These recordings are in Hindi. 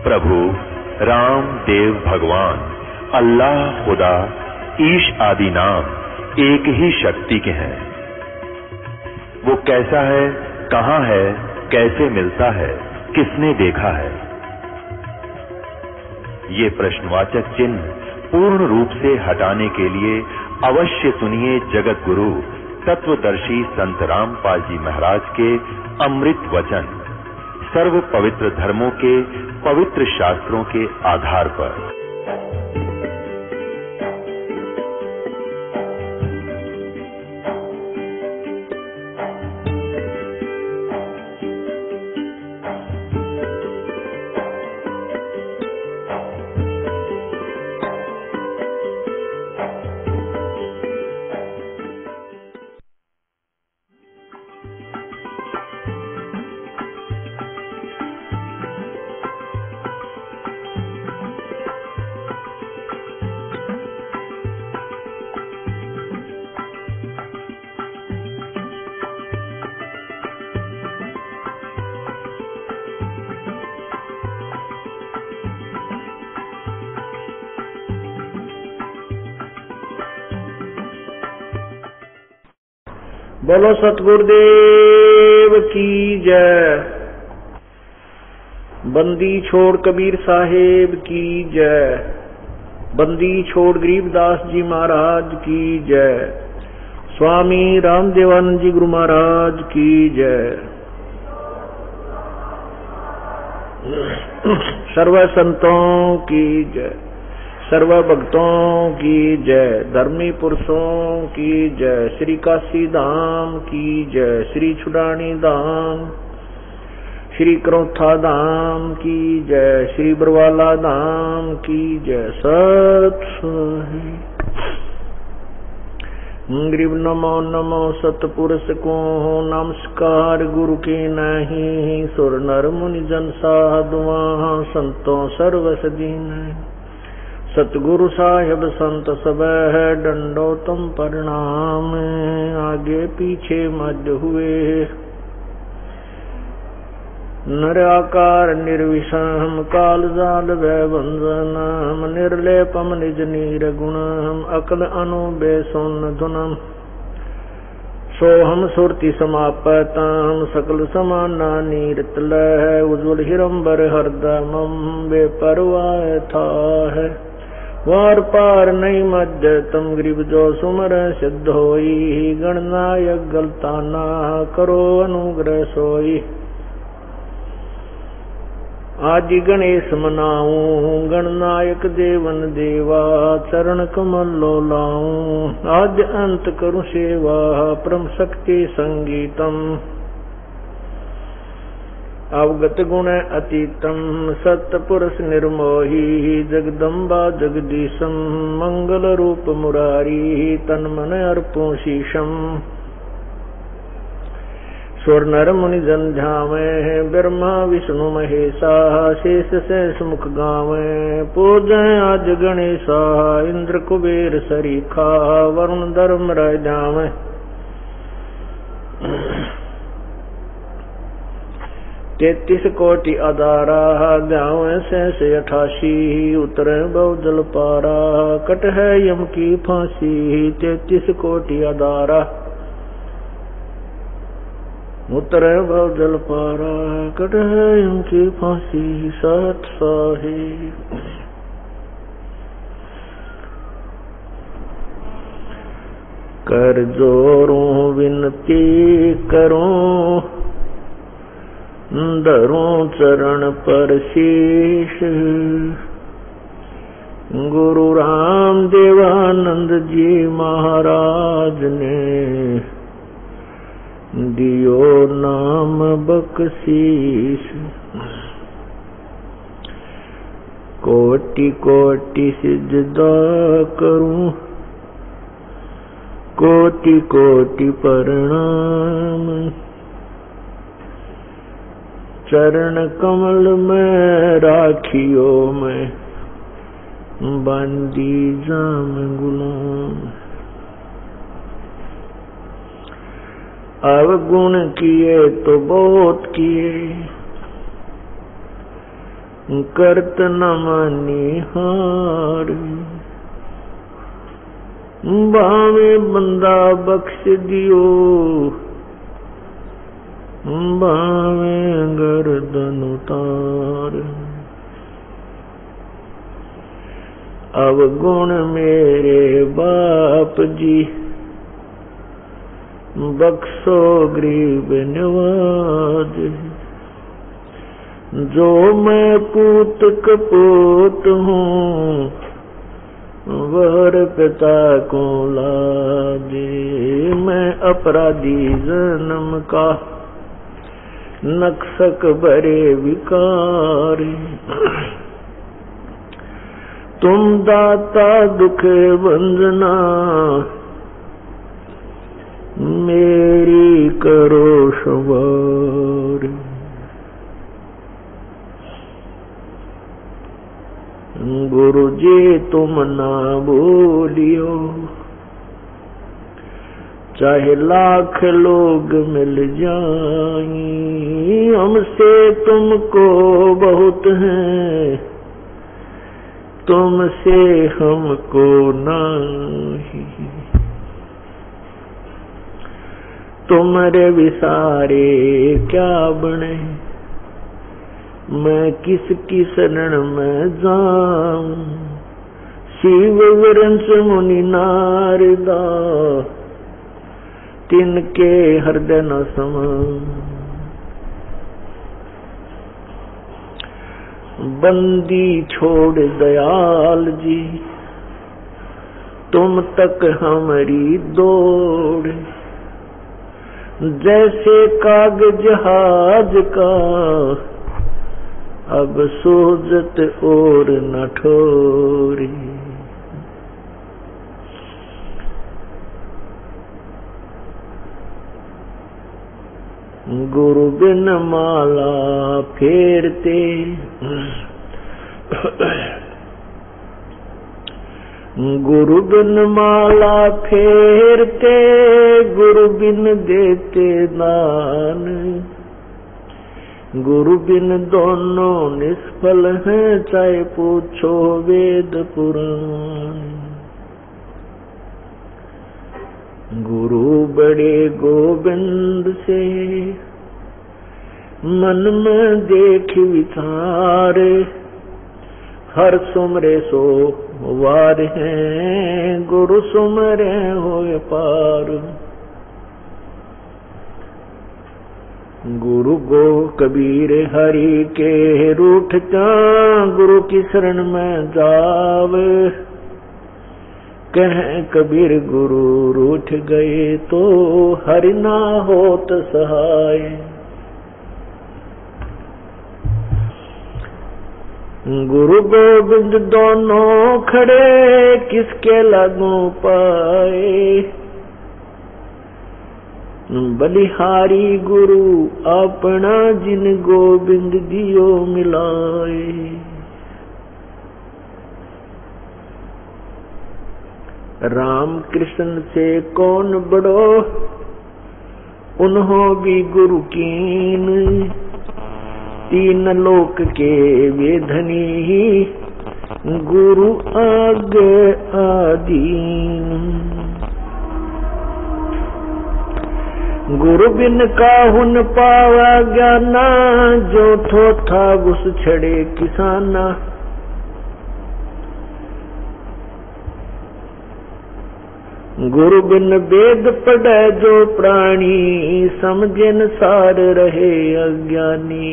प्रभु राम देव भगवान अल्लाह खुदा ईश आदि नाम एक ही शक्ति के हैं। वो कैसा है, कहां है, कैसे मिलता है, किसने देखा है? ये प्रश्नवाचक चिन्ह पूर्ण रूप से हटाने के लिए अवश्य सुनिए जगत गुरु तत्वदर्शी संत रामपाल जी महाराज के अमृत वचन सर्व पवित्र धर्मों के पवित्र शास्त्रों के आधार पर। बोलो सतगुरुदेव की जय। बंदी छोड़ कबीर साहेब की जय। बंदी छोड़ गरीबदास जी महाराज की जय। स्वामी रामदेवानंद जी गुरु महाराज की जय। सर्व संतों की जय, सर्व भक्तों की जय, धर्मी पुरुषों की जय, श्री काशी धाम की जय, श्री छुड़ानी धाम, श्री करौथा धाम की जय, श्री बरवाला धाम की जय। सत गरीब नमो नमो सतपुरुष को नमस्कार गुरु के नहीं, सुर नर मुनि जन साधुआ संतों सर्व सदीन। सतगुरु साहिब संत सब है डंडो तुम प्रणाम, आगे पीछे मध्य हुए नर आकार निर्विषम काल जाल वै वंदनम, निर्लेपम निज नीर गुणम अकल अनुबे सोन धुनम, सोहम सुरति समापतम सकल समाना नीरत लह, उज्ज्वल हिरंबर हरदमम वे परवाह था है, वार पार नहीं मध्य तम गरीब जो सुमर सिद्ध होई, गणनायक गलता ना करो अनुग्रह सोई। आज गणेश मनाऊं गणनायक देवन देवा, चरण कमल लो लाऊं आज अंत करूं सेवा, परम शक्ति संगीतम अवगत गुण अतीतम, सत्पुरुष निर्मोही जगदम्बा जगदीशम, मंगल रूप मुरारी तन मन अर्पों शीशम। स्वर नर मुनि जन ध्यावे ब्रह्मा विष्णु महेशा, शेष से सुमुख गावे पूजै आज गणेशा, इंद्र कुबेर सरीखा वरुण धर्म रह जावे। तेतीस कोटि अदारा गाँव से 88, उतरे बहुजल पारा कट है यम की फांसी, 33 कोटि अदारा उतरे बहुजल पारा कट है यम की फांसी। सत साही कर जोरूं विनती करूं, धरूं चरण पर शीश, गुरु राम देवानंद जी महाराज ने दियो नाम बख्शीश। कोटि कोटि सिजदा करूं, कोटि कोटि प्रणाम, चरण कमल में राखियो मैं बंदी जाम गुलाम। अवगुण किए तो बहुत किए, करत न मानी हार। बावे बंदा बख्श दियो, बावे गर्दन उतार। अवगुण मेरे बाप जी, बख्शो गरीब नवाज। जो मैं पूत कपूत हूँ, वर पिता को लाजे। मैं अपराधी जन्म का, नक्सक बरे विकार। तुम दाता दुख वंदना, मेरी करो सवार। गुरु जी तुम ना बोलियो, चाहे लाख लोग मिल जाएं। हमसे तुमको बहुत है, तुमसे हमको नहीं। तुम्हारे विसारे क्या बने, मैं किसकी शरण में जाऊं। शिव वृंश मुनि नारदा, तिनके हृदय न समाऊं। बंदी छोड़ दयाल जी, तुम तक हमारी दौड़। जैसे कागज जहाज का, अब सोजत और न ठोरी। गुरु बिन माला फेरते, गुरु बिन माला फेरते, गुरु बिन देते दान। गुरु बिन दोनों निष्फल हैं, चाहे पूछो वेद पुराण। गुरु बड़े गोविंद से, मन में देख विचार। हर सुमरे सो वार हैं, गुरु सुमरे होए पार। गुरु गो कबीर हरि के रूठ जा, गुरु की शरण में जाव। कह कबीर गुरु रूठ गए, तो हरि ना होत सहाय। गुरु गोविंद दोनों खड़े, किसके लागू पाए। बलिहारी गुरु अपना, जिन गोविंद दियो मिलाए। राम कृष्ण से कौन बड़ो, उन्हों भी गुरु कीन। तीन लोक के वे धनी, गुरु आगे आदीन। गुरु बिन काहुन पावा ज्ञाना, जो थो था घुस छड़े किसाना। गुरु बिन वेद पढ़े जो प्राणी, समझन सार रहे अज्ञानी।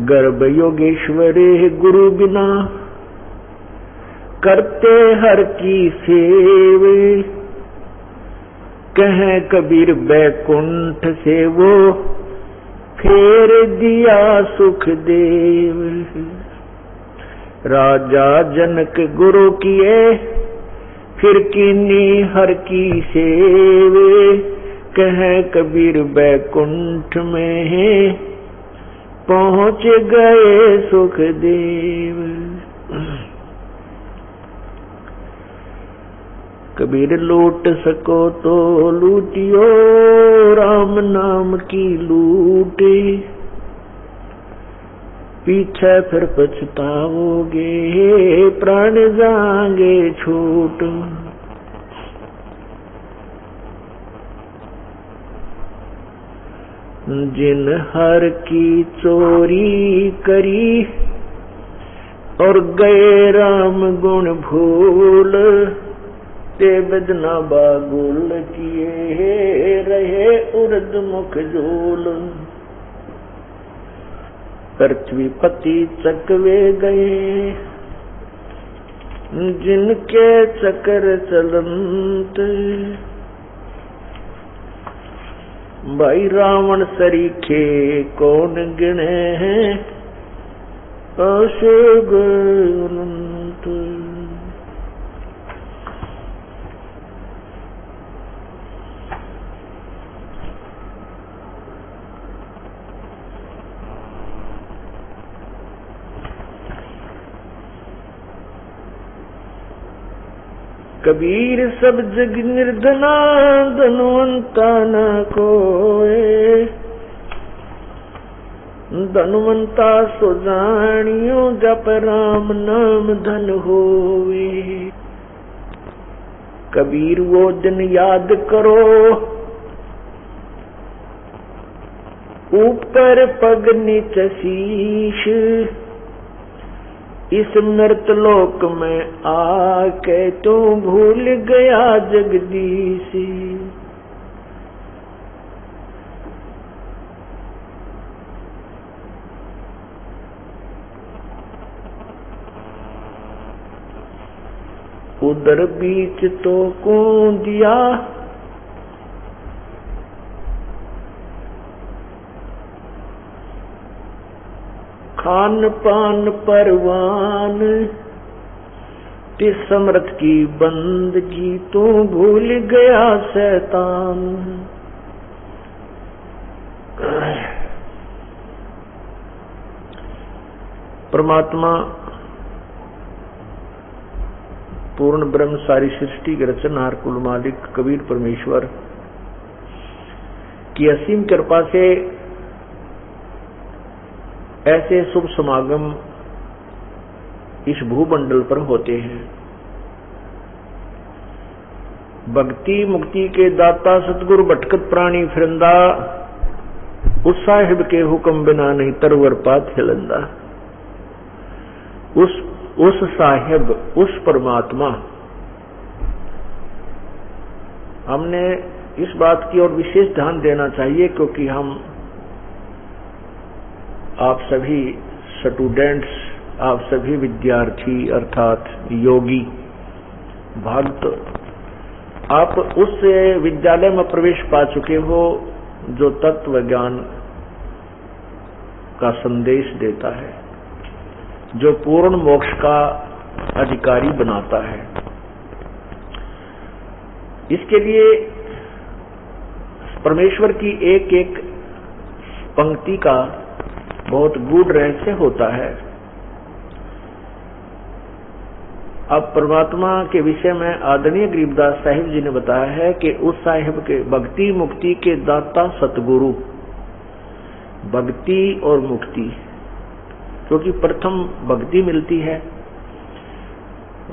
गर्भ योगेश्वरे गुरु बिना, करते हर की सेवे। कहे कबीर बैकुंठ से वो, फेर दिया सुख देव। राजा जनक गुरु किए, फिर कीनी हर की सेवे। कहे कबीर बैकुंठ में, पहुँच गए सुखदेव। कबीर लूट सको तो लूटियो, राम नाम की लूटे। पीछे फिर पछताओगे, प्राण जाएंगे छूट। जिन हर की चोरी करी और गए राम गुण भूल, ते बदना बागुल किए रहे उर्द मुख झूल। पृथ्वी पति चकवे गए जिनके चक्र चलंत, भाई रावण सरीखे कौन गिने हैं अशुभ अनंत। कबीर सब जग निर्धना, धनवंता न कोय। धनवंता सो जानियो, जप राम नाम धन होवे। कबीर वो दिन याद करो, ऊपर पग नीच शीश। इस मृतलोक में आके तू भूल गया जगदीश। उधर बीच तो को दिया, खान पान परवान। तिस समर्थ की बंदगी तू भूल गया शैतान। परमात्मा पूर्ण ब्रह्म सारी सृष्टि के रचनहार कुल मालिक कबीर परमेश्वर की असीम कृपा से ऐसे शुभ समागम इस भूमंडल पर होते हैं। भक्ति मुक्ति के दाता सतगुरु भटकत प्राणी फिरंदा, उस साहिब के हुक्म बिना नहीं तरवर पात हिलंदा। उस साहिब, उस परमात्मा। हमने इस बात की ओर विशेष ध्यान देना चाहिए क्योंकि हम आप सभी स्टूडेंट्स, आप सभी विद्यार्थी अर्थात योगी भक्त, आप उस विद्यालय में प्रवेश पा चुके हो जो तत्व ज्ञान का संदेश देता है, जो पूर्ण मोक्ष का अधिकारी बनाता है। इसके लिए परमेश्वर की एक एक पंक्ति का बहुत गूढ़ रहस्य होता है। अब परमात्मा के विषय में आदरणीय गरीबदास साहिब जी ने बताया है कि उस साहिब के भक्ति मुक्ति के दाता सतगुरु, भक्ति और मुक्ति, क्योंकि प्रथम भक्ति मिलती है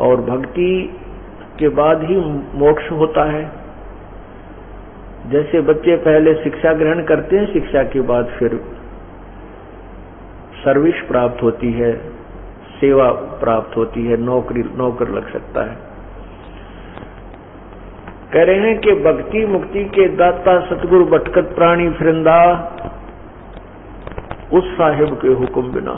और भक्ति के बाद ही मोक्ष होता है। जैसे बच्चे पहले शिक्षा ग्रहण करते हैं, शिक्षा के बाद फिर सर्विस प्राप्त होती है, सेवा प्राप्त होती है, नौकर लग सकता है। कह रहे हैं कि भक्ति मुक्ति के दाता सतगुरु भटकत प्राणी फिरंदा, उस साहिब के हुक्म बिना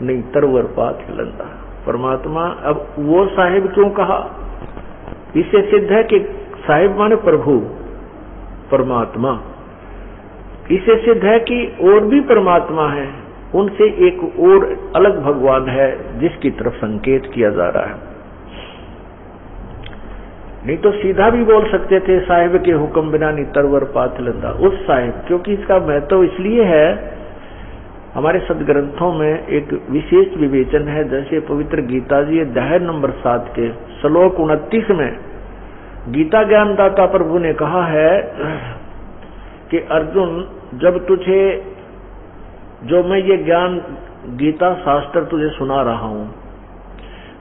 नहीं तरवर पात हिलंदा। परमात्मा, अब वो साहिब क्यों कहा? इससे सिद्ध है कि साहिब माने प्रभु, परमात्मा। इससे सिद्ध है कि और भी परमात्मा है, उनसे एक और अलग भगवान है जिसकी तरफ संकेत किया जा रहा है। नहीं तो सीधा भी बोल सकते थे साहिब के हुक्म बिना नहीं तरवर पात हिलंदा, उस साहिब, क्योंकि इसका महत्व इसलिए है, हमारे सदग्रंथों में एक विशेष विवेचन है। जैसे पवित्र गीता जी अध्याय नंबर 7 के श्लोक 29 में गीता ज्ञानदाता प्रभु ने कहा है कि अर्जुन, जब तुझे जो मैं ये ज्ञान गीता शास्त्र तुझे सुना रहा हूं,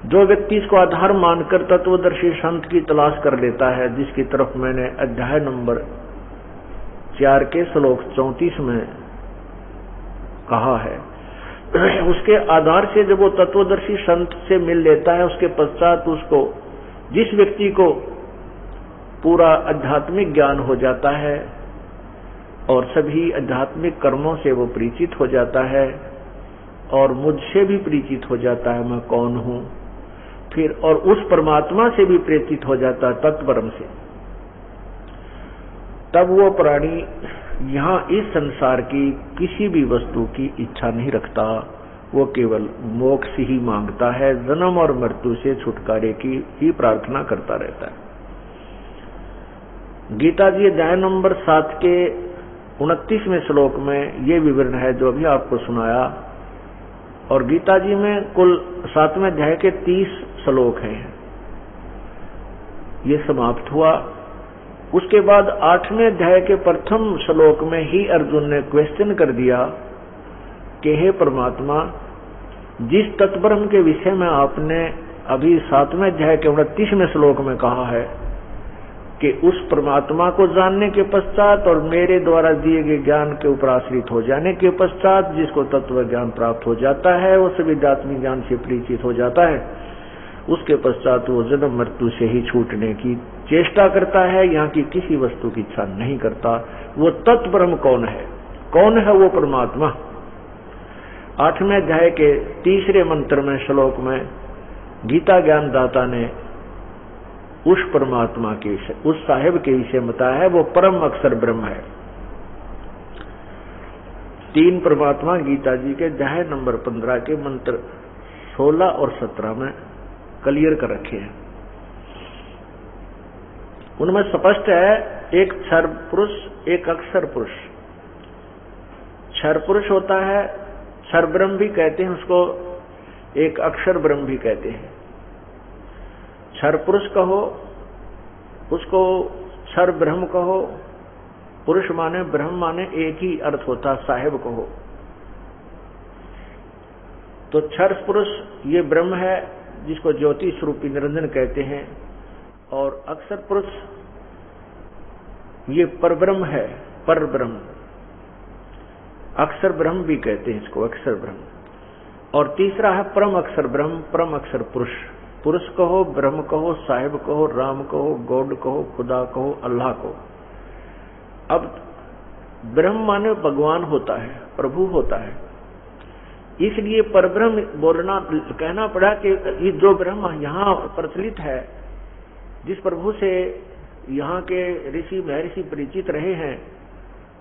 जो व्यक्ति इसको आधार मानकर तत्वदर्शी संत की तलाश कर लेता है, जिसकी तरफ मैंने अध्याय नंबर 4 के श्लोक 34 में कहा है, उसके आधार से जब वो तत्वदर्शी संत से मिल लेता है, उसके पश्चात उसको, जिस व्यक्ति को पूरा आध्यात्मिक ज्ञान हो जाता है और सभी आध्यात्मिक कर्मों से वो परिचित हो जाता है और मुझसे भी परिचित हो जाता है, मैं कौन हूं, फिर और उस परमात्मा से भी परिचित हो जाता है, तत्परम से, तब वो प्राणी यहाँ इस संसार की किसी भी वस्तु की इच्छा नहीं रखता। वो केवल मोक्ष ही मांगता है, जन्म और मृत्यु से छुटकारे की ही प्रार्थना करता रहता है। गीता जी अध्याय नंबर 7 के 29वें श्लोक में ये विवरण है जो अभी आपको सुनाया। और गीता जी में कुल 7वें अध्याय के 30 श्लोक हैं, ये समाप्त हुआ। उसके बाद 8वें अध्याय के प्रथम श्लोक में ही अर्जुन ने क्वेश्चन कर दिया कि हे परमात्मा, जिस तत्परम के विषय में आपने अभी 7वें अध्याय के 29वें श्लोक में कहा है कि उस परमात्मा को जानने के पश्चात और मेरे द्वारा दिए गए ज्ञान के ऊपर आश्रित हो जाने के पश्चात जिसको तत्व ज्ञान प्राप्त हो जाता है, वो सभी आध्यात्मिक ज्ञान से परिचित हो जाता है, उसके पश्चात वो जन्म मृत्यु से ही छूटने की चेष्टा करता है, यहाँ की किसी वस्तु की इच्छा नहीं करता। वो तत्परम कौन है? कौन है वो परमात्मा? 8वें अध्याय के 3रे मंत्र में श्लोक में गीता ज्ञान दाता ने उस परमात्मा के विषय, उस साहेब के विषय बताया है, वो परम अक्षर ब्रह्म है। 3 परमात्मा गीता जी के अध्याय नंबर 15 के मंत्र 16 और 17 में क्लियर कर रखे हैं। उनमें स्पष्ट है, एक क्षर पुरुष, एक अक्षर पुरुष। क्षर पुरुष होता है, क्षर ब्रह्म भी कहते हैं उसको, एक अक्षर ब्रह्म भी कहते हैं। क्षर पुरुष कहो, उसको क्षर ब्रह्म कहो, पुरुष माने ब्रह्म माने एक ही अर्थ होता, साहेब कहो। तो क्षर पुरुष ये ब्रह्म है जिसको ज्योति स्वरूपी निरंजन कहते हैं, और अक्षर पुरुष ये परब्रह्म है, पर ब्रह्म, अक्षर ब्रह्म भी कहते हैं इसको, अक्षर ब्रह्म। और तीसरा है परम अक्षर ब्रह्म, परम अक्षर पुरुष। पुरुष कहो, ब्रह्म कहो, साहिब कहो, राम कहो, गॉड कहो, खुदा कहो, अल्लाह कहो। अब ब्रह्म माने भगवान होता है, प्रभु होता है, इसलिए परब्रह्म बोलना, कहना पड़ा कि ये जो ब्रह्म यहाँ प्रचलित है, जिस प्रभु से यहाँ के ऋषि महर्षि परिचित रहे हैं,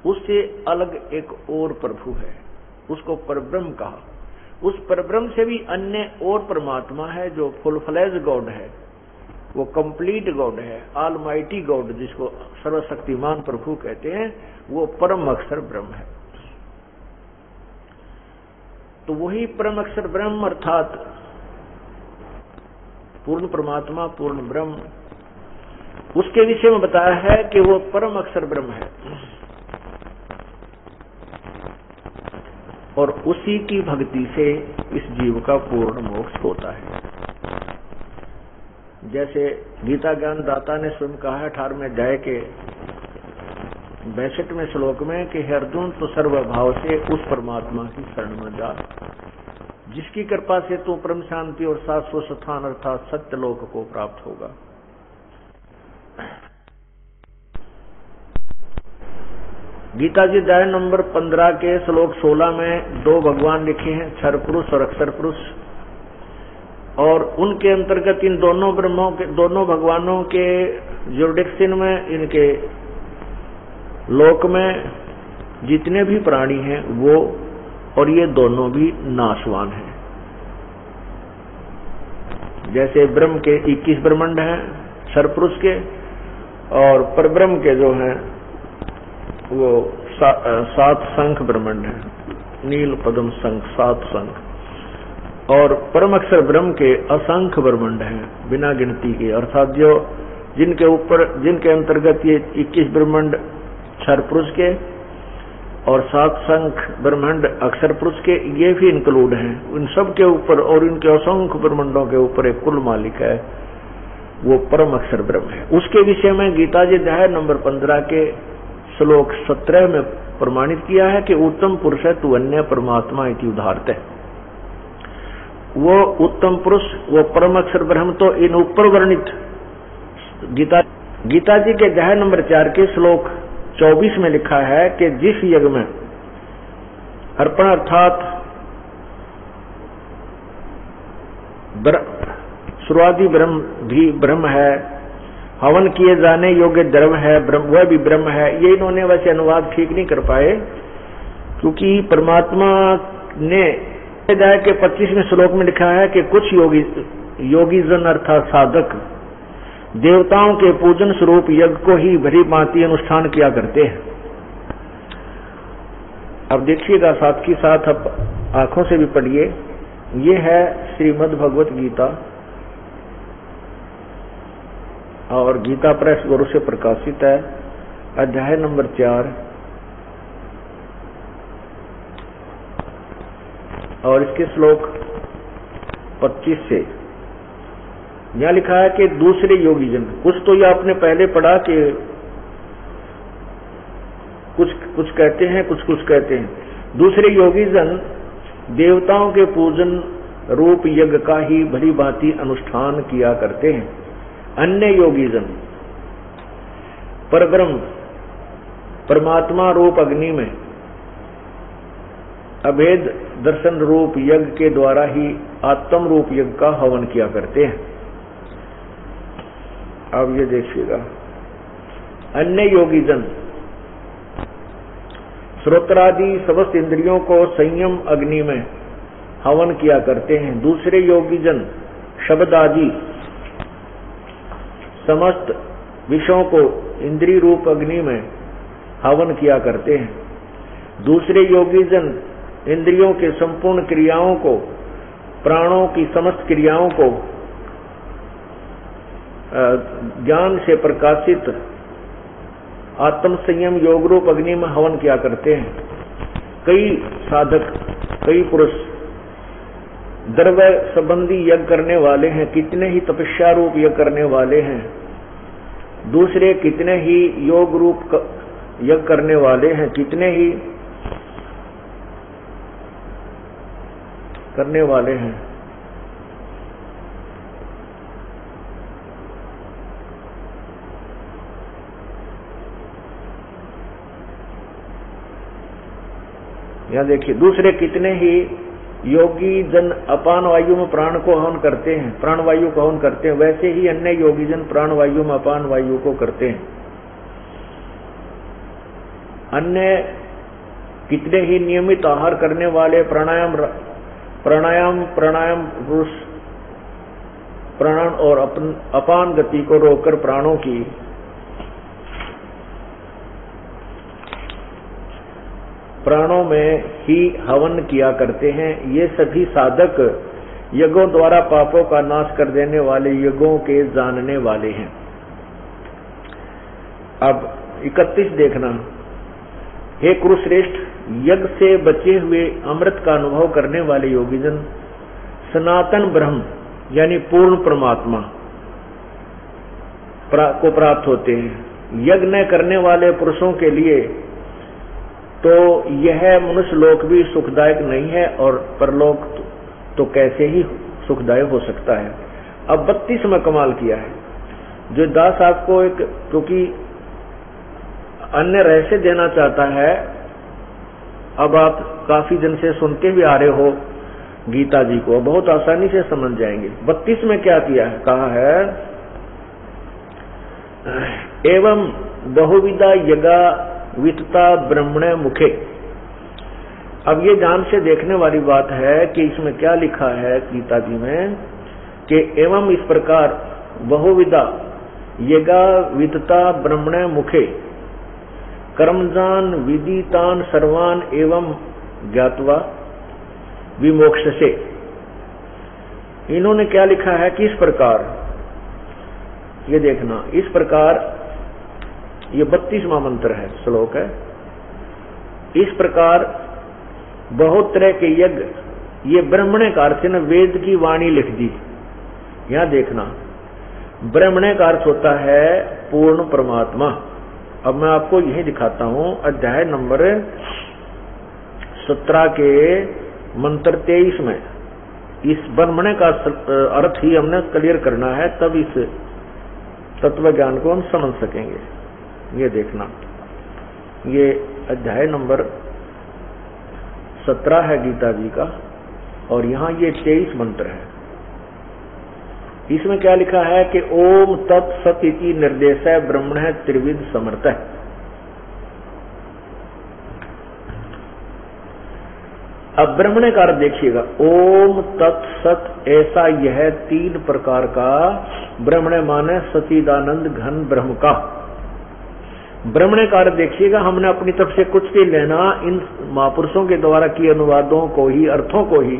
उससे अलग एक और प्रभु है, उसको परब्रह्म कहा। उस परब्रह्म से भी अन्य और परमात्मा है जो फुल फ्लेज गॉड है, वो कंप्लीट गॉड है, ऑलमाइटी गॉड, जिसको सर्वशक्तिमान प्रभु कहते हैं, वो परम अक्षर ब्रह्म है। तो वही परम अक्षर ब्रह्म अर्थात पूर्ण परमात्मा, पूर्ण ब्रह्म, उसके विषय में बताया है कि वो परम अक्षर ब्रह्म है और उसी की भक्ति से इस जीव का पूर्ण मोक्ष होता है। जैसे गीता ज्ञान दाता ने स्वयं कहा है 18वें अध्याय के 62वें श्लोक में कि हे अर्जुन, तो सर्वभाव से उस परमात्मा की शरण में जा, जिसकी कृपा से तू परम शांति और शाश्वत स्थान अर्थात सत्य लोक को प्राप्त होगा। गीता जी अध्याय नंबर 15 के श्लोक 16 में 2 भगवान लिखे हैं, क्षर पुरुष और अक्षर पुरुष, और उनके अंतर्गत इन दोनों ब्रह्मों के, दोनों भगवानों के जुरिडिक्शन में, इनके लोक में जितने भी प्राणी हैं वो, और ये दोनों भी नाशवान हैं। जैसे ब्रह्म के 21 ब्रह्मांड हैं क्षर पुरुष के, और परब्रह्म के जो हैं वो 7 शंख ब्रह्मांड है, नील पद्म शंख, 7 शंख, और परम अक्षर ब्रह्म के असंख्य ब्रह्मांड हैं बिना गिनती के, अर्थात जो जिनके ऊपर, जिनके अंतर्गत ये 21 ब्रह्मांड क्षर पुरुष के और 7 शंख ब्रह्मांड अक्षर पुरुष के, ये भी इंक्लूड हैं। इन सब के ऊपर और इनके असंख्य ब्रह्मांडों के ऊपर एक कुल मालिक है, वो परम अक्षर ब्रह्म है। उसके विषय में गीता जी अध्याय नंबर 15 के श्लोक 17 में प्रमाणित किया है कि उत्तम पुरुष है तू अन्य परमात्मा इति उदाहरते। वो उत्तम पुरुष, वो परम अक्षर ब्रह्म तो इन ऊपर वर्णित गीता जी के अध्याय नंबर 4 के श्लोक 24 में लिखा है कि जिस यज्ञ में अर्पण अर्थात शुरुआती ब्रह्म भी ब्रह्म है, हवन किए जाने योग्य द्रव्य है ब्रह्म, वह भी ब्रह्म है। ये इन्होंने वैसे अनुवाद ठीक नहीं कर पाए, क्योंकि परमात्मा ने अध्याय के 25वें श्लोक में लिखा है कि कुछ योगी जन अर्थात साधक देवताओं के पूजन स्वरूप यज्ञ को ही भली भांति अनुष्ठान किया करते हैं। अब देखिएगा साथ ही साथ अब आंखों से भी पढ़िए। ये है श्रीमद् भगवत गीता और गीता प्रेस गुरु से प्रकाशित है, अध्याय नंबर 4 और इसके श्लोक 25 से यहां लिखा है कि दूसरे योगी जन, कुछ तो ये आपने पहले पढ़ा कि कुछ कहते हैं, कुछ कहते हैं। दूसरे योगी जन देवताओं के पूजन रूप यज्ञ का ही भली भांति अनुष्ठान किया करते हैं। अन्य योगी जन परब्रह्म परमात्मा रूप अग्नि में अभेद दर्शन रूप यज्ञ के द्वारा ही आत्म रूप यज्ञ का हवन किया करते हैं। अब ये देखिएगा, अन्य योगी जन श्रोत्रादि समस्त इंद्रियों को संयम अग्नि में हवन किया करते हैं। दूसरे योगी जन शब्द आदि समस्त विषयों को इंद्रिय रूप अग्नि में हवन किया करते हैं। दूसरे योगी जन इंद्रियों के संपूर्ण क्रियाओं को, प्राणों की समस्त क्रियाओं को ज्ञान से प्रकाशित आत्म संयम योग रूप अग्नि में हवन किया करते हैं। कई साधक, कई पुरुष द्रव्य संबंधी यज्ञ करने वाले हैं, कितने ही तपस्या रूप यज्ञ करने वाले हैं। दूसरे कितने ही योग रूप यज्ञ करने वाले हैं, कितने ही करने वाले हैं। यहां देखिए, दूसरे कितने ही योगी जन अपान वायु में प्राण को हवन करते हैं, प्राण वायु को हवन करते हैं, वैसे ही अन्य योगी जन प्राण वायु में अपान वायु को करते हैं। अन्य कितने ही नियमित आहार करने वाले प्राणायाम पुरुष प्राण और अपान गति को रोककर प्राणों की प्राणों में ही हवन किया करते हैं। ये सभी साधक यज्ञों द्वारा पापों का नाश कर देने वाले यज्ञों के जानने वाले हैं। अब 31 देखना, हे कुरुश्रेष्ठ, यज्ञ से बचे हुए अमृत का अनुभव करने वाले योगीजन सनातन ब्रह्म यानी पूर्ण परमात्मा को प्राप्त होते हैं। यज्ञ न करने वाले पुरुषों के लिए तो यह मनुष्य लोक भी सुखदायक नहीं है और परलोक तो कैसे ही सुखदायक हो सकता है। अब 32 में कमाल किया है, जो दास आपको एक क्योंकि अन्य रहस्य देना चाहता है। अब आप काफी दिन से सुनते भी आ रहे हो गीता जी को, बहुत आसानी से समझ जाएंगे। 32 में क्या किया है, कहा है एवं बहुविधा यज्ञा वितता ब्रह्मणे मुखे। अब ये ध्यान से देखने वाली बात है कि इसमें क्या लिखा है गीता जी में कि एवं इस प्रकार बहुविधा यज्ञा वितता ब्रह्मणे मुखे कर्मजान विदितान सर्वान एवं ज्ञातवा विमोक्ष से। इन्होंने क्या लिखा है कि इस प्रकार, ये देखना, इस प्रकार, ये 32वां मंत्र है, श्लोक है। इस प्रकार बहुत तरह के यज्ञ, ये ब्राह्मणे का अर्थ ने वेद की वाणी लिख दी। यहां देखना, ब्राह्मणे का अर्थ होता है पूर्ण परमात्मा। अब मैं आपको यही दिखाता हूं, अध्याय नंबर 17 के मंत्र 23 में इस ब्राह्मणे का अर्थ ही हमने क्लियर करना है, तब इस तत्व ज्ञान को हम समझ सकेंगे। ये देखना, ये अध्याय नंबर 17 है गीता जी का, और यहां ये 23 मंत्र है। इसमें क्या लिखा है कि ओम तत् सत इति निर्देशः ब्रह्मणः त्रिविध समर्थः। अब ब्रह्मणे का अर्थ देखिएगा, ओम तत् सत, ऐसा यह 3 प्रकार का ब्रह्मणे माने सचिदानंद घन ब्रह्म का। ब्रह्मणे का अर्थ देखिएगा, हमने अपनी तरफ से कुछ भी लेना, इन महापुरुषों के द्वारा किए अनुवादों को ही, अर्थों को ही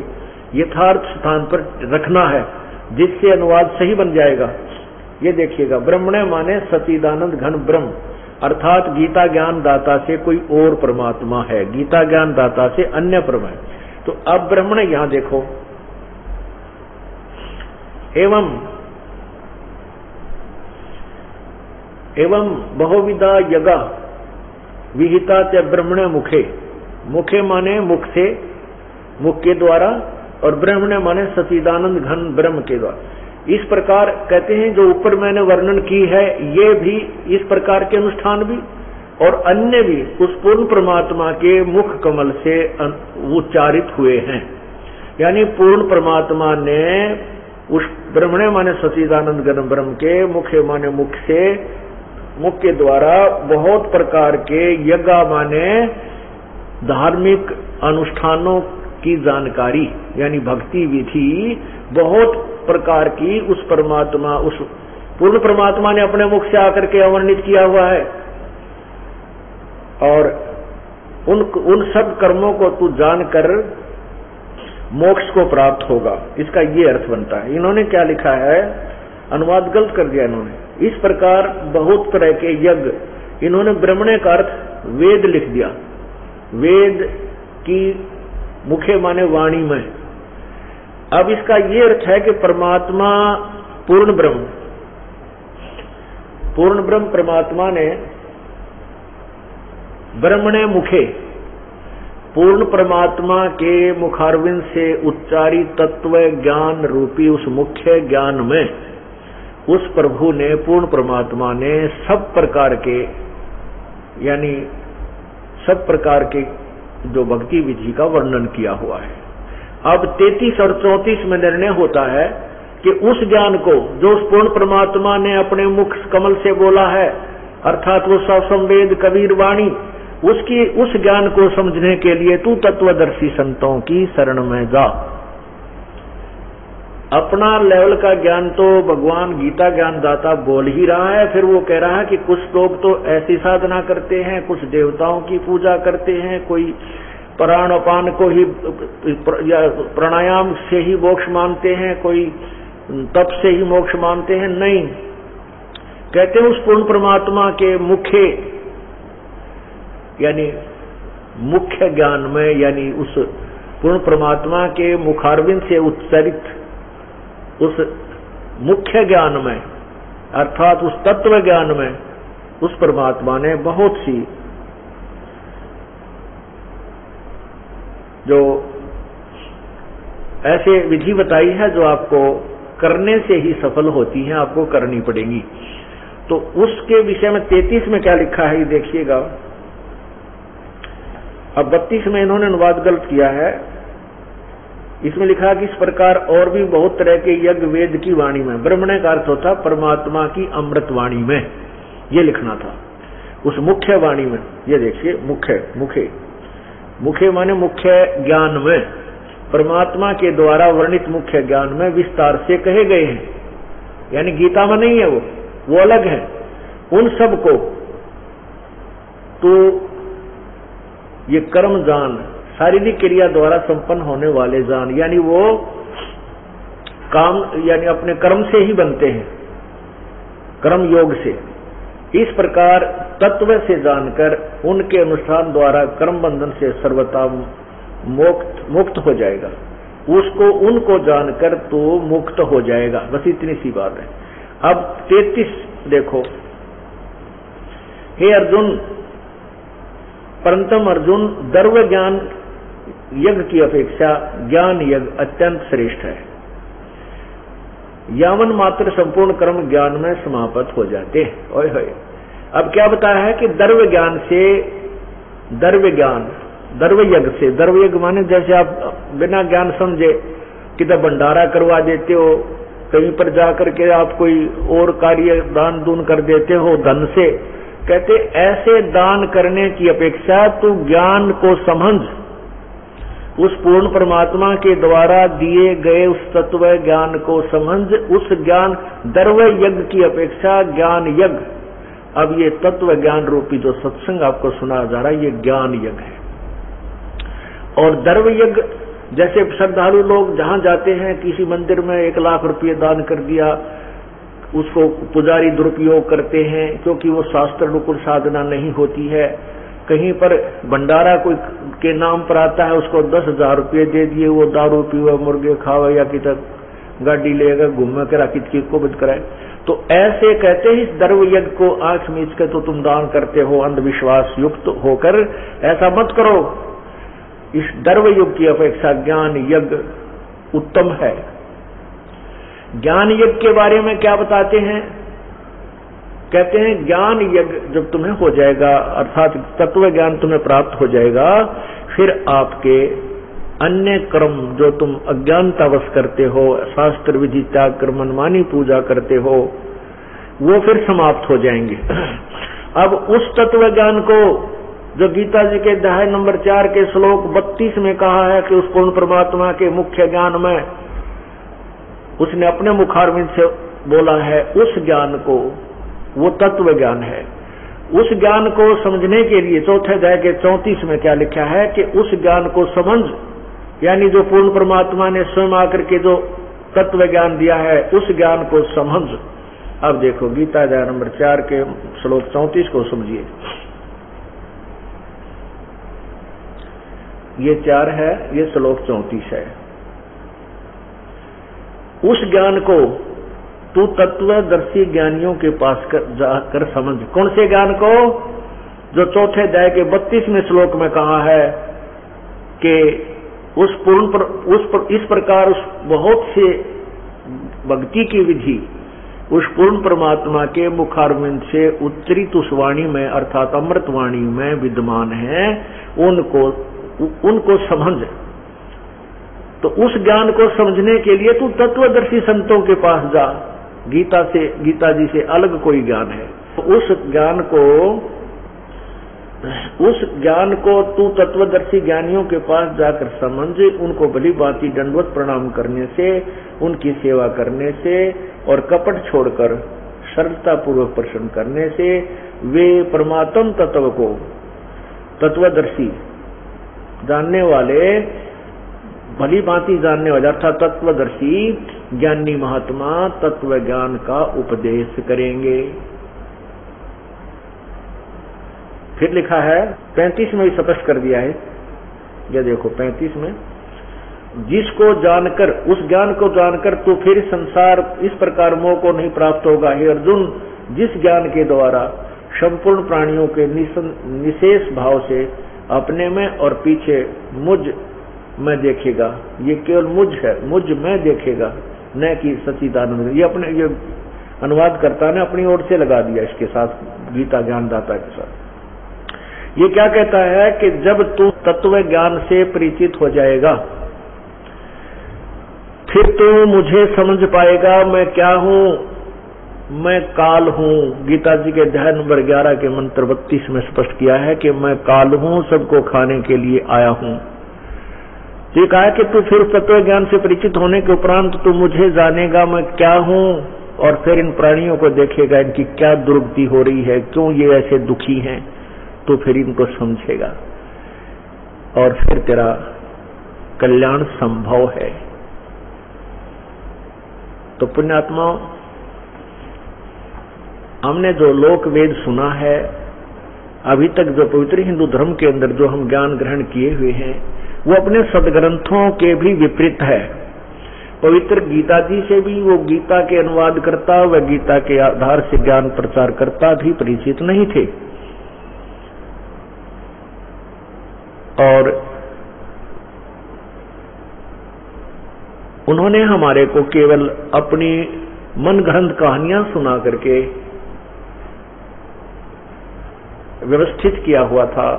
यथार्थ स्थान पर रखना है, जिससे अनुवाद सही बन जाएगा। ये देखिएगा, ब्रह्मणे माने सचिदानंद घन ब्रह्म, अर्थात गीता ज्ञान दाता से कोई और परमात्मा है, गीता ज्ञान दाता से अन्य परम है। तो अब ब्रह्मणे यहां देखो, एवं बहुविधा यज्ञ विहिता च ब्रह्मणे मुखे। मुखे माने मुख से, मुख के द्वारा, और ब्रह्मणे माने सचिदानंद घन ब्रह्म के द्वारा। इस प्रकार कहते हैं जो ऊपर मैंने वर्णन की है, ये भी इस प्रकार के अनुष्ठान भी और अन्य भी उस पूर्ण परमात्मा के मुख कमल से उच्चारित हुए हैं। यानी पूर्ण परमात्मा ने उस ब्रह्मणे माने सचिदानंद घन ब्रह्म के, मुखे माने मुख से, मुख के द्वारा बहुत प्रकार के यज्ञ माने धार्मिक अनुष्ठानों की जानकारी, यानी भक्ति विधि बहुत प्रकार की उस परमात्मा, उस पूर्ण परमात्मा ने अपने मुख से आकर के अवर्णित किया हुआ है। और उन सब कर्मों को तू जानकर मोक्ष को प्राप्त होगा, इसका ये अर्थ बनता है। इन्होंने क्या लिखा है, अनुवाद गलत कर दिया इन्होंने। इस प्रकार बहुत तरह के यज्ञ, इन्होंने ब्रह्मणे का अर्थ वेद लिख दिया। वेद की मुखे माने वाणी में। अब इसका ये अर्थ है कि परमात्मा पूर्ण ब्रह्म परमात्मा ने ब्रह्मणे मुखे, पूर्ण परमात्मा के मुखारविंद से उच्चारी तत्व ज्ञान रूपी उस मुख्य ज्ञान में उस प्रभु ने, पूर्ण परमात्मा ने सब प्रकार के, यानी सब प्रकार के जो भक्ति विधि का वर्णन किया हुआ है। अब 33 और 34 में निर्णय होता है कि उस ज्ञान को जो उस पूर्ण परमात्मा ने अपने मुख कमल से बोला है, अर्थात वो सवसंवेद कबीर वाणी, उस ज्ञान को समझने के लिए तू तत्वदर्शी संतों की शरण में जा। अपना लेवल का ज्ञान तो भगवान गीता ज्ञान दाता बोल ही रहा है, फिर वो कह रहा है कि कुछ लोग तो ऐसी साधना करते हैं, कुछ देवताओं की पूजा करते हैं, कोई प्राण अपान को ही या प्राणायाम से ही मोक्ष मानते हैं, कोई तप से ही मोक्ष मानते हैं। नहीं, कहते हैं उस पूर्ण परमात्मा के मुख्य, यानी मुख्य ज्ञान में, यानी उस पूर्ण परमात्मा के मुखारविंद से उच्चारित उस मुख्य ज्ञान में, अर्थात उस तत्व ज्ञान में, उस परमात्मा ने बहुत सी जो ऐसे विधि बताई है जो आपको करने से ही सफल होती हैं, आपको करनी पड़ेगी। तो उसके विषय में 33 में क्या लिखा है ये देखिएगा। अब 32 में इन्होंने अनुवाद गलत किया है। इसमें लिखा कि इस प्रकार और भी बहुत तरह के यज्ञ वेद की वाणी में, ब्रह्मणे का अर्थ होता परमात्मा की अमृत वाणी में, ये लिखना था उस मुख्य वाणी में। ये देखिए, मुखे माने मुख्य ज्ञान में, परमात्मा के द्वारा वर्णित मुख्य ज्ञान में विस्तार से कहे गए हैं, यानी गीता में नहीं है, वो अलग है। उन सब को तो ये कर्म जान, शारीरिक क्रिया द्वारा संपन्न होने वाले जान, यानी वो काम, यानी अपने कर्म से ही बनते हैं, कर्म योग से। इस प्रकार तत्व से जानकर उनके अनुष्ठान द्वारा कर्म बंधन से सर्वथा मुक्त हो जाएगा। उसको उनको जानकर तो मुक्त हो जाएगा। बस इतनी सी बात है। अब 33 देखो, हे अर्जुन, परंतम अर्जुन, द्रव्य ज्ञान यज्ञ की अपेक्षा ज्ञान यज्ञ अत्यंत श्रेष्ठ है। यावन मात्र संपूर्ण कर्म ज्ञान में समाप्त हो जाते हैं। ओए होए, अब क्या बताया है कि द्रव्य ज्ञान से, द्रव्य ज्ञान, द्रव्य यज्ञ से, द्रव्य यज्ञ माने जैसे आप बिना ज्ञान समझे किधर भंडारा करवा देते हो, कहीं पर जाकर के आप कोई और कार्य दान दून कर देते हो धन से, कहते ऐसे दान करने की अपेक्षा तू ज्ञान को समझ, उस पूर्ण परमात्मा के द्वारा दिए गए उस तत्व ज्ञान को समझ। उस ज्ञान द्रव्य यज्ञ की अपेक्षा ज्ञान यज्ञ, अब ये तत्व ज्ञान रूपी जो सत्संग आपको सुना जा रहा है, ये ज्ञान यज्ञ है। और द्रव्य यज्ञ, जैसे श्रद्धालु लोग जहां जाते हैं, किसी मंदिर में 1 लाख रुपये दान कर दिया, उसको पुजारी दुरुपयोग करते हैं क्योंकि वो शास्त्र अनुकूल साधना नहीं होती है। कहीं पर भंडारा कोई के नाम पर आता है, उसको 10,000 रुपये दे दिए, वो दारू पीवे, मुर्गे खावे या किधर गाड़ी लेगा घूमे करा कितकी को बंद कराए। तो ऐसे कहते हैं इस द्रव्य यज्ञ को आंख मीच के तो तुम दान करते हो अंधविश्वास युक्त होकर, ऐसा मत करो। इस द्रव्य युग की अपेक्षा ज्ञान यज्ञ उत्तम है। ज्ञान यज्ञ के बारे में क्या बताते हैं? कहते हैं ज्ञान यज्ञ जब तुम्हें हो जाएगा, अर्थात तत्व ज्ञान तुम्हें प्राप्त हो जाएगा, फिर आपके अन्य कर्म जो तुम अज्ञानतावश करते हो, शास्त्र विधि त्याग कर मनमानी पूजा करते हो, वो फिर समाप्त हो जाएंगे। अब उस तत्व ज्ञान को जो गीता जी के अध्याय नंबर 4 के श्लोक 32 में कहा है कि उस पूर्ण परमात्मा के मुख्य ज्ञान में उसने अपने मुखारविंद से बोला है, उस ज्ञान को, वो तत्व ज्ञान है। उस ज्ञान को समझने के लिए चौथे अध्याय के 34 में क्या लिखा है कि उस ज्ञान को समझ, यानी जो पूर्ण परमात्मा ने स्वयं आकर के जो तत्व ज्ञान दिया है, उस ज्ञान को समझ। अब देखो गीता अध्याय नंबर 4 के श्लोक 34 को समझिए। ये 4 है, ये श्लोक 34 है। उस ज्ञान को तू तत्वदर्शी ज्ञानियों के पास जाकर समझ। कौन से ज्ञान को? जो चौथे अध्याय के 32वें श्लोक में कहा है कि इस प्रकार उस बहुत से भक्ति की विधि उस पूर्ण परमात्मा के मुखारविंद से उत्तरित उस वाणी में, अर्थात अमृत वाणी में विद्यमान है, उनको समझ। तो उस ज्ञान को समझने के लिए तू तत्वदर्शी संतों के पास जा। गीता जी से अलग कोई ज्ञान है। तो उस ज्ञान को तू तत्वदर्शी ज्ञानियों के पास जाकर समझ। उनको भली भांति दंडवत प्रणाम करने से, उनकी सेवा करने से और कपट छोड़कर सरलता पूर्वक प्रश्न करने से वे परमात्म तत्व को तत्वदर्शी जानने वाले, भली भांति जानने वाले अर्थात तत्वदर्शी ज्ञानी महात्मा तत्व ज्ञान का उपदेश करेंगे। फिर लिखा है 35 में भी स्पष्ट कर दिया है। ये देखो 35 में, जिसको जानकर, उस ज्ञान को जानकर तो फिर संसार इस प्रकार मोह को नहीं प्राप्त होगा। हे अर्जुन, जिस ज्ञान के द्वारा संपूर्ण प्राणियों के निशेष भाव से अपने में और पीछे मुझ में देखेगा, ये केवल मुझ है, मुझ में देखेगा, न कि सच्चिदानंद। ये अपने ये अनुवाद करता ने अपनी ओर से लगा दिया इसके साथ, गीता ज्ञानदाता के साथ। ये क्या कहता है कि जब तू तत्व ज्ञान से परिचित हो जाएगा, फिर तू मुझे समझ पाएगा मैं क्या हूं, मैं काल हूं। गीता जी के अध्याय नंबर 11 के मंत्र 32 में स्पष्ट किया है कि मैं काल हूं, सबको खाने के लिए आया हूं। ये कहा है कि तू फिर तत्व ज्ञान से परिचित होने के उपरांत तू मुझे जानेगा मैं क्या हूं, और फिर इन प्राणियों को देखेगा, इनकी क्या दुर्गति हो रही है, क्यों ये ऐसे दुखी हैं, तो फिर इनको समझेगा और फिर तेरा कल्याण संभव है। तो पुण्यात्माओं, हमने जो लोक वेद सुना है अभी तक जो पवित्र हिंदू धर्म के अंदर जो हम ज्ञान ग्रहण किए हुए हैं वो अपने सदग्रंथों के भी विपरीत है। पवित्र गीता जी से भी वो गीता के अनुवाद करता व गीता के आधार से ज्ञान प्रचार करता भी परिचित नहीं थे। और उन्होंने हमारे को केवल अपनी मनगढ़ंत कहानियां सुना करके व्यवस्थित किया हुआ था,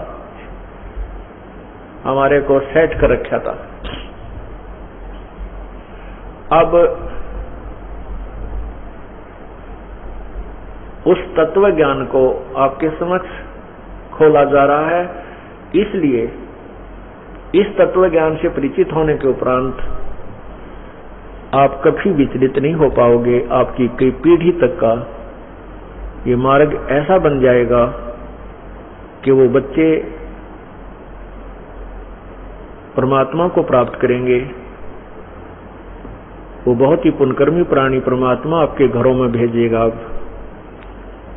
हमारे को सेट कर रखा था। अब उस तत्व ज्ञान को आपके समक्ष खोला जा रहा है, इसलिए इस तत्व ज्ञान से परिचित होने के उपरांत आप कभी विचलित नहीं हो पाओगे। आपकी कई पीढ़ी तक का ये मार्ग ऐसा बन जाएगा कि वो बच्चे परमात्मा को प्राप्त करेंगे। वो बहुत ही पुण्यकर्मी प्राणी परमात्मा आपके घरों में भेजेगा।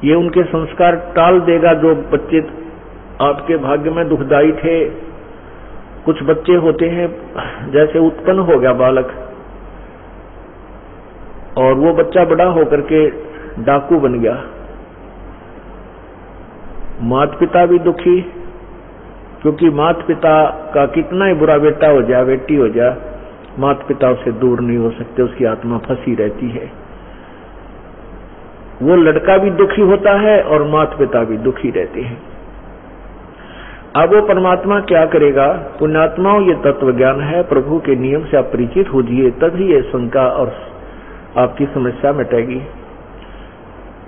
ये उनके संस्कार टाल देगा जो बच्चे आपके भाग्य में दुखदायी थे। कुछ बच्चे होते हैं जैसे उत्पन्न हो गया बालक और वो बच्चा बड़ा होकर के डाकू बन गया, माता पिता भी दुखी, क्योंकि माता पिता का कितना ही बुरा बेटा हो जाए बेटी हो जाए, माता पिता उसे दूर नहीं हो सकते, उसकी आत्मा फंसी रहती है। वो लड़का भी दुखी होता है और माता पिता भी दुखी रहते हैं। अब वो परमात्मा क्या करेगा? पुण्यात्माओं, ये तत्व ज्ञान है, प्रभु के नियम से आप परिचित होजिए, तभी ये शंका और आपकी समस्या मिटेगी।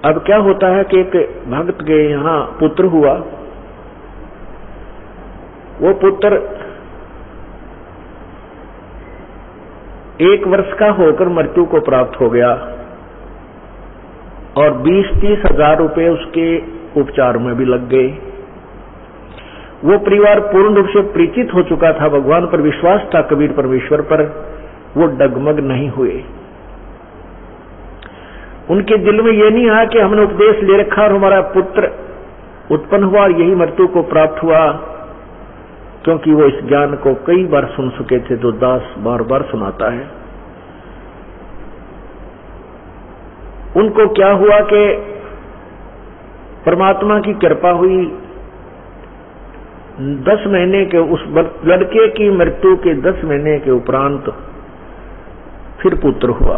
अब क्या होता है कि एक भक्त के यहाँ पुत्र हुआ, वो पुत्र 1 वर्ष का होकर मृत्यु को प्राप्त हो गया और 20-30 हजार रुपए उसके उपचार में भी लग गए। वो परिवार पूर्ण रूप से परिचित हो चुका था, भगवान पर विश्वास था, कबीर परमेश्वर पर, वो डगमग नहीं हुए। उनके दिल में ये नहीं आया कि हमने उपदेश ले रखा और हमारा पुत्र उत्पन्न हुआ और यही मृत्यु को प्राप्त हुआ, क्योंकि वो इस ज्ञान को कई बार सुन चुके थे जो दास बार बार सुनाता है। उनको क्या हुआ कि परमात्मा की कृपा हुई, 10 महीने के उस लड़के की मृत्यु के 10 महीने के उपरांत फिर पुत्र हुआ।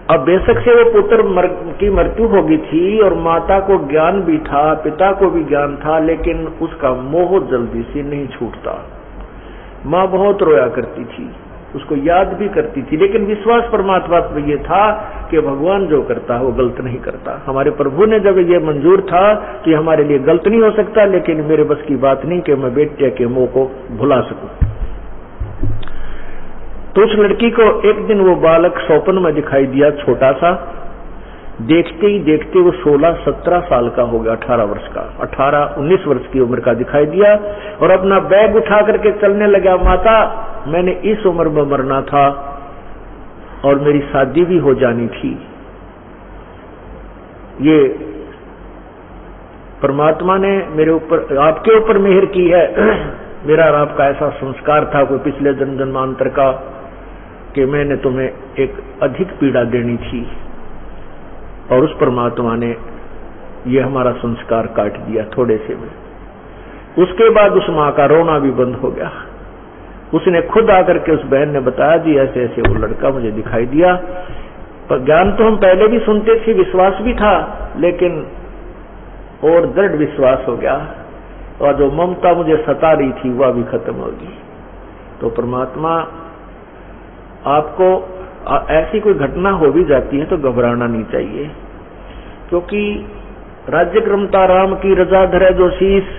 अब बेशक से वो पुत्र की मृत्यु हो गई थी और माता को ज्ञान भी था, पिता को भी ज्ञान था, लेकिन उसका मोह जल्दी से नहीं छूटता। माँ बहुत रोया करती थी, उसको याद भी करती थी, लेकिन विश्वास परमात्मा पर ये था कि भगवान जो करता है वो गलत नहीं करता। हमारे प्रभु ने जब ये मंजूर था कि हमारे लिए गलत नहीं हो सकता, लेकिन मेरे बस की बात नहीं कि मैं बेटे के मोह को भुला सकूं। तो उस लड़की को एक दिन वो बालक स्वप्न में दिखाई दिया, छोटा सा। देखते ही देखते वो 16-17 साल का हो गया, 18 वर्ष का, 18-19 वर्ष की उम्र का दिखाई दिया और अपना बैग उठा करके चलने लगा। माता, मैंने इस उम्र में मरना था और मेरी शादी भी हो जानी थी। ये परमात्मा ने मेरे ऊपर, आपके ऊपर मेहर की है। मेरा और आपका ऐसा संस्कार था कोई पिछले जन्म जन्मांतर का कि मैंने तुम्हें एक अधिक पीड़ा देनी थी, और उस परमात्मा ने ये हमारा संस्कार काट दिया थोड़े से में। उसके बाद उस माँ का रोना भी बंद हो गया। उसने खुद आकर के उस बहन ने बताया, जी ऐसे ऐसे वो लड़का मुझे दिखाई दिया। पर ज्ञान तो हम पहले भी सुनते थे, विश्वास भी था, लेकिन और दृढ़ विश्वास हो गया और जो ममता मुझे सता रही थी वह भी खत्म होगी। तो परमात्मा आपको ऐसी कोई घटना हो भी जाती है तो घबराना नहीं चाहिए, क्योंकि राज्य क्रमता राम की रजा धरे जो शीस,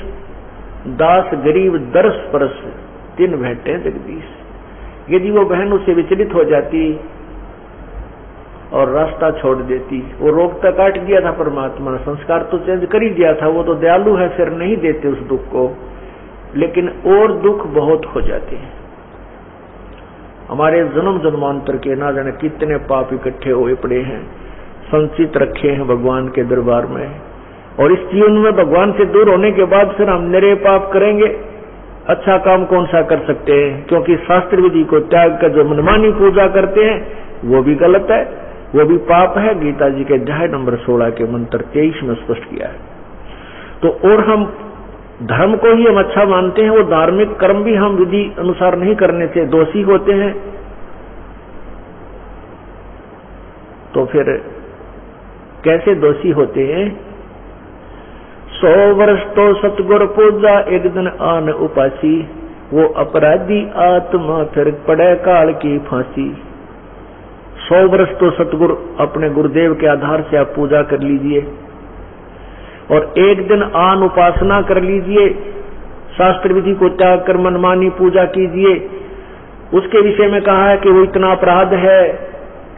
दास गरीब दरस परस तीन भेंटे जगदीश। यदि वो बहन उससे विचलित हो जाती और रास्ता छोड़ देती, वो रोकता काट दिया था परमात्मा ने, संस्कार तो चेंज कर ही दिया था, वो तो दयालु है, फिर नहीं देते उस दुख को, लेकिन और दुख बहुत हो जाते हैं। हमारे जन्म जन्मांतर के ना जाने कितने पाप इकट्ठे हुए पड़े हैं, संचित रखे हैं भगवान के दरबार में, और इस जीवन में भगवान से दूर होने के बाद फिर हम निरे पाप करेंगे, अच्छा काम कौन सा कर सकते हैं? क्योंकि शास्त्र विधि को त्याग कर जो मनमानी पूजा करते हैं वो भी गलत है, वो भी पाप है। गीता जी के अध्याय नंबर 16 के मंत्र 23 में स्पष्ट किया है। तो और हम धर्म को ही हम अच्छा मानते हैं, वो धार्मिक कर्म भी हम विधि अनुसार नहीं करने से दोषी होते हैं। तो फिर कैसे दोषी होते हैं? 100 वर्ष तो सतगुर पूजा, एक दिन आन उपासी, वो अपराधी आत्मा फिर पड़े काल की फांसी। 100 वर्ष तो सतगुरु अपने गुरुदेव के आधार से आप पूजा कर लीजिए और एक दिन आन उपासना कर लीजिए, शास्त्र विधि को त्याग कर मनमानी पूजा कीजिए। उसके विषय में कहा है कि वो इतना अपराध है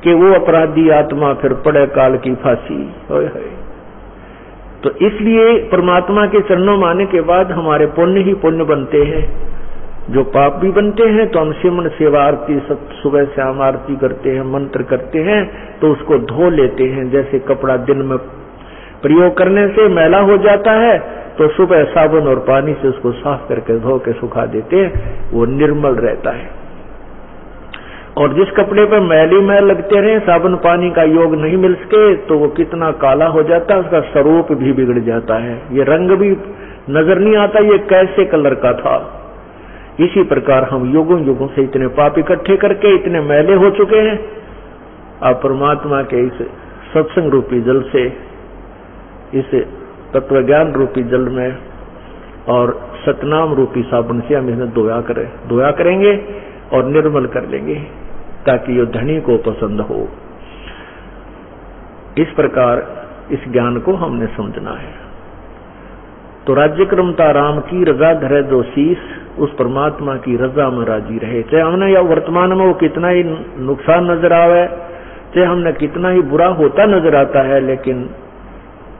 कि वो अपराधी आत्मा फिर पड़े काल की फांसी। तो इसलिए परमात्मा के चरणों में आने के बाद हमारे पुण्य ही पुण्य बनते हैं, जो पाप भी बनते हैं। तो हम सिमरन सेवा आरती सुबह शाम आरती करते हैं, मंत्र करते हैं, तो उसको धो लेते हैं। जैसे कपड़ा दिन में प्रयोग करने से मैला हो जाता है, तो सुबह साबुन और पानी से उसको साफ करके धो के सुखा देते हैं, वो निर्मल रहता है। और जिस कपड़े पर मैली मैल लगते रहे, साबुन पानी का योग नहीं मिल सके, तो वो कितना काला हो जाता है, उसका स्वरूप भी बिगड़ जाता है, ये रंग भी नजर नहीं आता ये कैसे कलर का था। इसी प्रकार हम युगों युगों से इतने पाप इकट्ठे करके इतने मैले हो चुके हैं। अब परमात्मा के इस सत्संग रूपी जल से, इस तत्व ज्ञान रूपी जल में और सतनाम रूपी साबुन से हम इन्हें धोया करेंगे और निर्मल कर लेंगे, ताकि ये धनी को पसंद हो। इस प्रकार इस ज्ञान को हमने समझना है। तो राज्य क्रमता राम की रजा धरे जो शीस, उस परमात्मा की रजा में राजी रहे। चाहे हमने या वर्तमान में वो कितना ही नुकसान नजर आवे, चाहे हमने कितना ही बुरा होता नजर आता है, लेकिन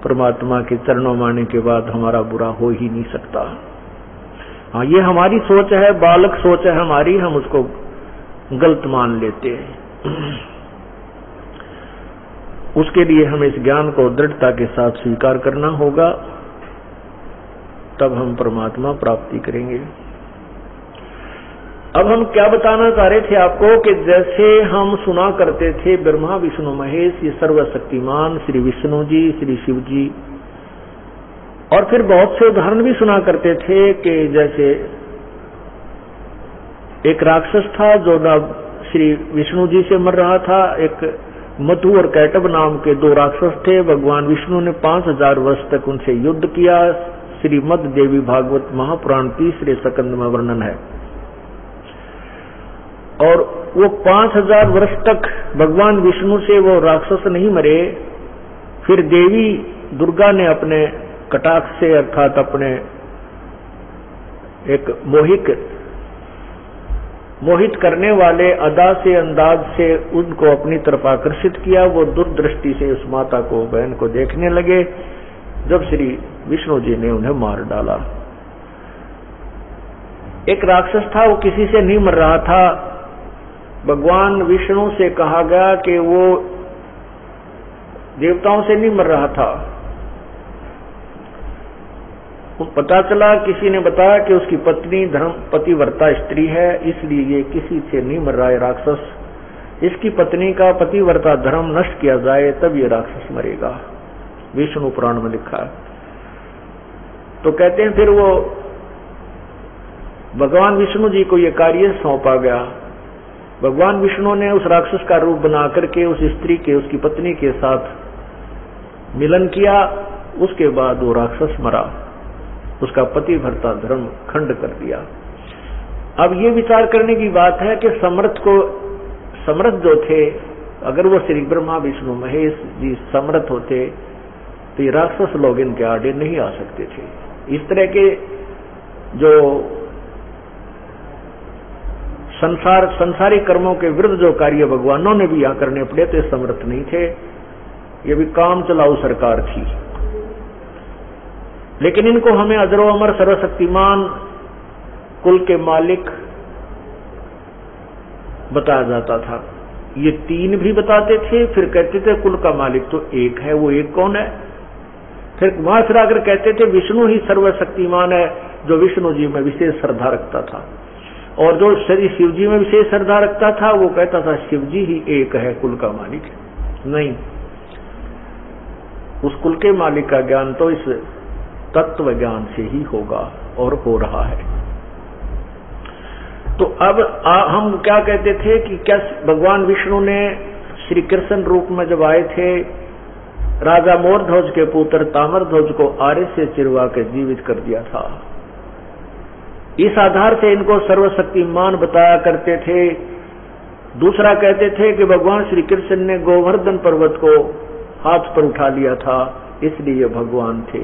परमात्मा के चरणों में आने के बाद हमारा बुरा हो ही नहीं सकता। हाँ, ये हमारी सोच है, बालक सोच है हमारी, हम उसको गलत मान लेते हैं। उसके लिए हमें इस ज्ञान को दृढ़ता के साथ स्वीकार करना होगा, तब हम परमात्मा प्राप्ति करेंगे। अब हम क्या बताना चाह रहे थे आपको कि जैसे हम सुना करते थे ब्रह्मा विष्णु महेश, ये सर्वशक्तिमान श्री विष्णु जी, श्री शिव जी, और फिर बहुत से उदाहरण भी सुना करते थे कि जैसे एक राक्षस था जो न श्री विष्णु जी से मर रहा था। एक मधु और कैटब नाम के 2 राक्षस थे। भगवान विष्णु ने 5000 वर्ष तक उनसे युद्ध किया। श्रीमद् देवी भागवत महापुराण 3 स्कंद में वर्णन है। और वो 5000 वर्ष तक भगवान विष्णु से वो राक्षस नहीं मरे। फिर देवी दुर्गा ने अपने कटाक्ष से, अर्थात अपने एक मोहित करने वाले अदा से, अंदाज से उनको अपनी तरफ आकर्षित किया। वो दुर्दृष्टि से उस माता को, बहन को देखने लगे। जब श्री विष्णु जी ने उन्हें मार डाला। एक राक्षस था, वो किसी से नहीं मर रहा था। भगवान विष्णु से कहा गया कि वो देवताओं से नहीं मर रहा था। पता चला, किसी ने बताया कि उसकी पत्नी धर्म पतिव्रता स्त्री है, इसलिए ये किसी से नहीं मर रहा है राक्षस। इसकी पत्नी का पतिव्रता धर्म नष्ट किया जाए तब ये राक्षस मरेगा, विष्णु पुराण में लिखा है। तो कहते हैं फिर वो भगवान विष्णु जी को ये कार्य सौंपा गया। भगवान विष्णु ने उस राक्षस का रूप बना करके उस स्त्री के, उसकी पत्नी के साथ मिलन किया। उसके बाद वो राक्षस मरा, उसका पतिव्रता धर्म खंड कर दिया। अब ये विचार करने की बात है कि समर्थ जो थे, अगर वो श्री ब्रह्मा विष्णु महेश जी समर्थ होते तो ये राक्षस लोग इनके आड़े नहीं आ सकते थे। इस तरह के जो संसारी कर्मों के विरुद्ध जो कार्य भगवानों ने भी यहाँ करने पड़े तो समर्थ नहीं थे। ये भी काम चलाऊ सरकार थी। लेकिन इनको हमें अजरो अमर सर्वशक्तिमान कुल के मालिक बताया जाता था। ये 3 भी बताते थे, फिर कहते थे कुल का मालिक तो एक है। वो एक कौन है? फिर वहां से आकर कहते थे विष्णु ही सर्वशक्तिमान है, जो विष्णु जी में विशेष श्रद्धा रखता था, और जो श्री शिव जी में विशेष श्रद्धा रखता था वो कहता था शिव जी ही एक है, कुल का मालिक है। नहीं, उस कुल के मालिक का ज्ञान तो इस तत्व ज्ञान से ही होगा और हो रहा है। तो अब हम क्या कहते थे कि क्या भगवान विष्णु ने श्री कृष्ण रूप में जब आए थे, राजा मोरध्वज के पुत्र ताम्रध्वज को आरे से चिरवा के जीवित कर दिया था। इस आधार से इनको सर्वशक्तिमान बताया करते थे। दूसरा कहते थे कि भगवान श्री कृष्ण ने गोवर्धन पर्वत को हाथ पर उठा लिया था, इसलिए भगवान थे।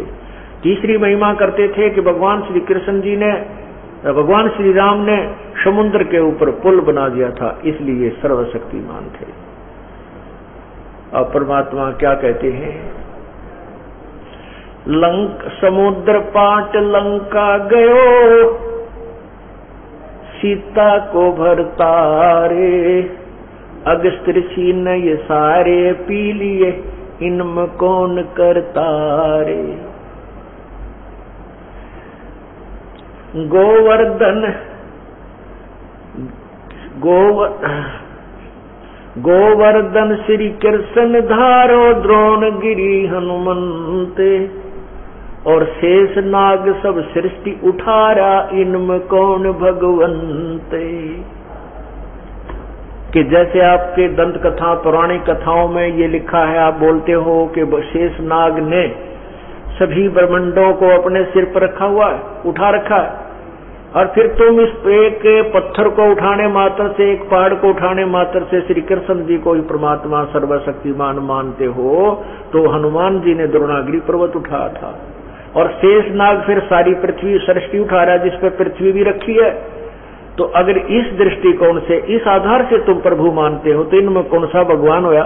तीसरी महिमा करते थे कि भगवान श्री कृष्ण जी ने, भगवान श्री राम ने समुद्र के ऊपर पुल बना दिया था, इसलिए सर्वशक्तिमान थे। अब परमात्मा क्या कहते हैं, समुद्र पाट लंका गयो, सीता को भरतारे, अगस्त ऋषि ने ये सारे पी लिए, इनमें कौन करतारे। गोवर्धन श्री कृष्ण धारो, द्रोण गिरी हनुमंते, और शेष नाग सब सृष्टि उठारा, इनमें कौन भगवंते। कि जैसे आपके दंत कथा पौराणिक कथाओं में ये लिखा है, आप बोलते हो कि शेष नाग ने सभी ब्रह्मांडों को अपने सिर पर रखा हुआ है, उठा रखा है, और फिर तुम इस एक पत्थर को उठाने मात्र से, एक पहाड़ को उठाने मात्र से श्री कृष्ण जी को ही परमात्मा सर्वशक्तिमान मानते हो। तो हनुमान जी ने द्रोणागिरी पर्वत उठाया था, और शेष नाग फिर सारी पृथ्वी सृष्टि उठा रहा है, जिस पर पृथ्वी भी रखी है। तो अगर इस दृष्टिकोण से, इस आधार से तुम प्रभु मानते हो, तो इनमें कौन सा भगवान हुआ?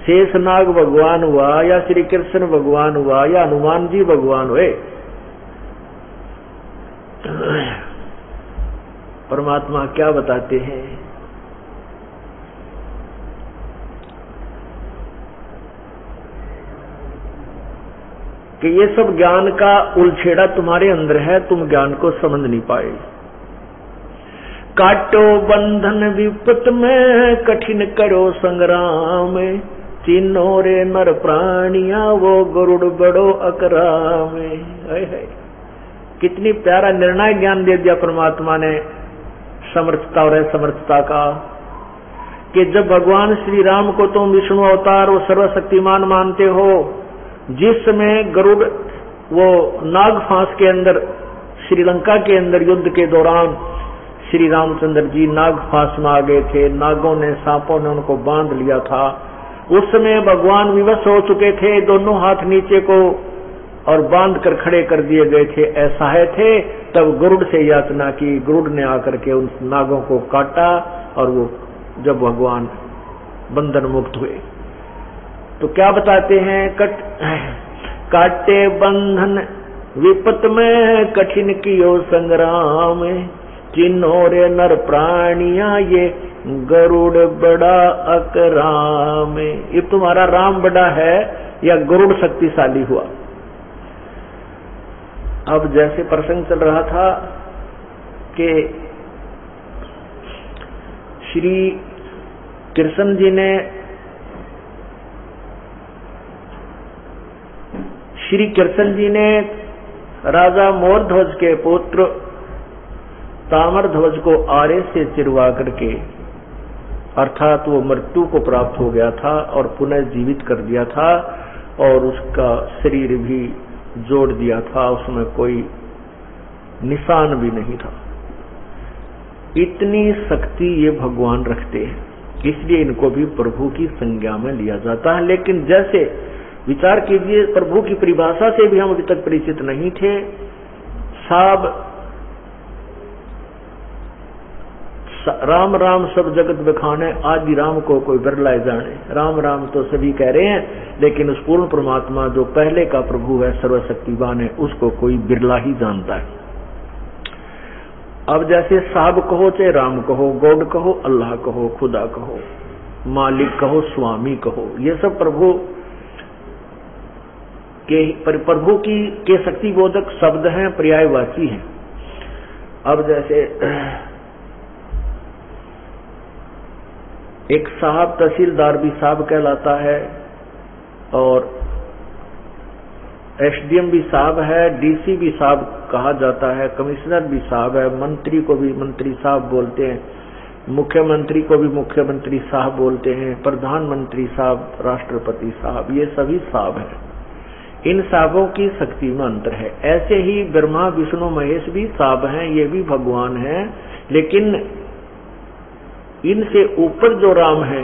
शेष नाग भगवान हुआ, या श्री कृष्ण भगवान हुआ, या हनुमान जी भगवान हुए? परमात्मा क्या बताते हैं कि ये सब ज्ञान का उलझेड़ा तुम्हारे अंदर है, तुम ज्ञान को समझ नहीं पाए। काटो बंधन विपत में, कठिन करो संग्राम, तीनों रे नर प्राणिया, वो गरुड़ बड़ो अकराम। है कितनी प्यारा निर्णय ज्ञान दे दिया परमात्मा ने समर्थता और असमर्थता का, कि जब भगवान श्री राम को तुम विष्णु अवतार और सर्वशक्तिमान मानते हो, जिस समय गरुड़ वो नाग फांस के अंदर, श्रीलंका के अंदर युद्ध के दौरान श्री रामचंद्र जी नाग फांस में आ गए थे, नागों ने, सांपों ने उनको बांध लिया था। उस समय भगवान विवश हो चुके थे, दोनों हाथ नीचे को और बांध कर खड़े कर दिए गए थे, असहाय थे। तब गरुड़ से याचना की, गरुड़ ने आकर के उन नागों को काटा, और वो जब भगवान बंधन मुक्त हुए तो क्या बताते हैं, काटे बंधन विपत में, कठिन कियो संग्राम, चिन्हों रे नर प्राणिया, ये गरुड़ बड़ा अकराम। ये तुम्हारा राम बड़ा है या गरुड़ शक्तिशाली हुआ? अब जैसे प्रसंग चल रहा था कि श्री कृष्ण जी ने, राजा मोरध्वज के पुत्र ताम्रध्वज को आरे से चिरवा करके, अर्थात वो मृत्यु को प्राप्त हो गया था और पुनः जीवित कर दिया था, और उसका शरीर भी जोड़ दिया था, उसमें कोई निशान भी नहीं था। इतनी शक्ति ये भगवान रखते हैं, इसलिए इनको भी प्रभु की संज्ञा में लिया जाता है। लेकिन जैसे विचार कीजिए, प्रभु की परिभाषा से भी हम अभी तक परिचित नहीं थे। साब राम राम सब जगत बखाने, आदि राम को कोई बिरला जाने। राम राम तो सभी कह रहे हैं, लेकिन उस पूर्ण परमात्मा जो पहले का प्रभु है, सर्वशक्तिवान है, उसको कोई बिरला ही जानता है। अब जैसे साहब कहो, चाहे राम कहो, गॉड कहो, अल्लाह कहो, खुदा कहो, मालिक कहो, स्वामी कहो, ये सब प्रभु प्रभु की के शक्ति बोधक शब्द हैं, पर्यायवाची हैं। अब जैसे एक साहब तहसीलदार भी साहब कहलाता है, और एसडीएम भी साहब है, डीसी भी साहब कहा जाता है, कमिश्नर भी साहब है, मंत्री को भी मंत्री साहब बोलते हैं, मुख्यमंत्री को भी मुख्यमंत्री साहब बोलते हैं, प्रधानमंत्री साहब, राष्ट्रपति साहब, ये सभी साहब हैं। इन साहबों की शक्ति में अंतर है। ऐसे ही ब्रह्मा विष्णु महेश भी साहब हैं, ये भी भगवान हैं, लेकिन इनसे ऊपर जो राम है,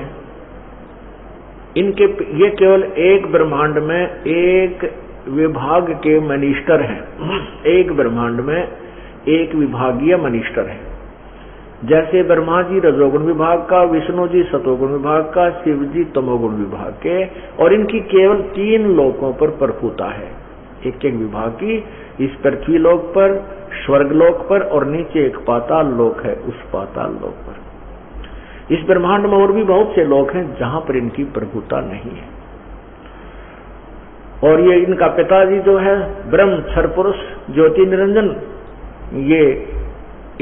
इनके ये केवल एक ब्रह्मांड में एक विभाग के मिनिस्टर हैं। एक ब्रह्मांड में एक विभागीय मिनिस्टर है। जैसे ब्रह्मा जी रजोगुण विभाग का, विष्णु जी सतोगुण विभाग का, शिव जी तमोगुण विभाग के, और इनकी केवल 3 लोकों पर प्रभुता है। एक एक विभाग की, इस पृथ्वी लोक पर, स्वर्ग लोक पर, और नीचे एक पाताल लोक है, उस पाताल लोक पर। इस ब्रह्मांड में और भी बहुत से लोक हैं जहां पर इनकी प्रभुता नहीं है। और ये इनका पिताजी जो है ब्रह्म क्षर पुरुष ज्योति निरंजन, ये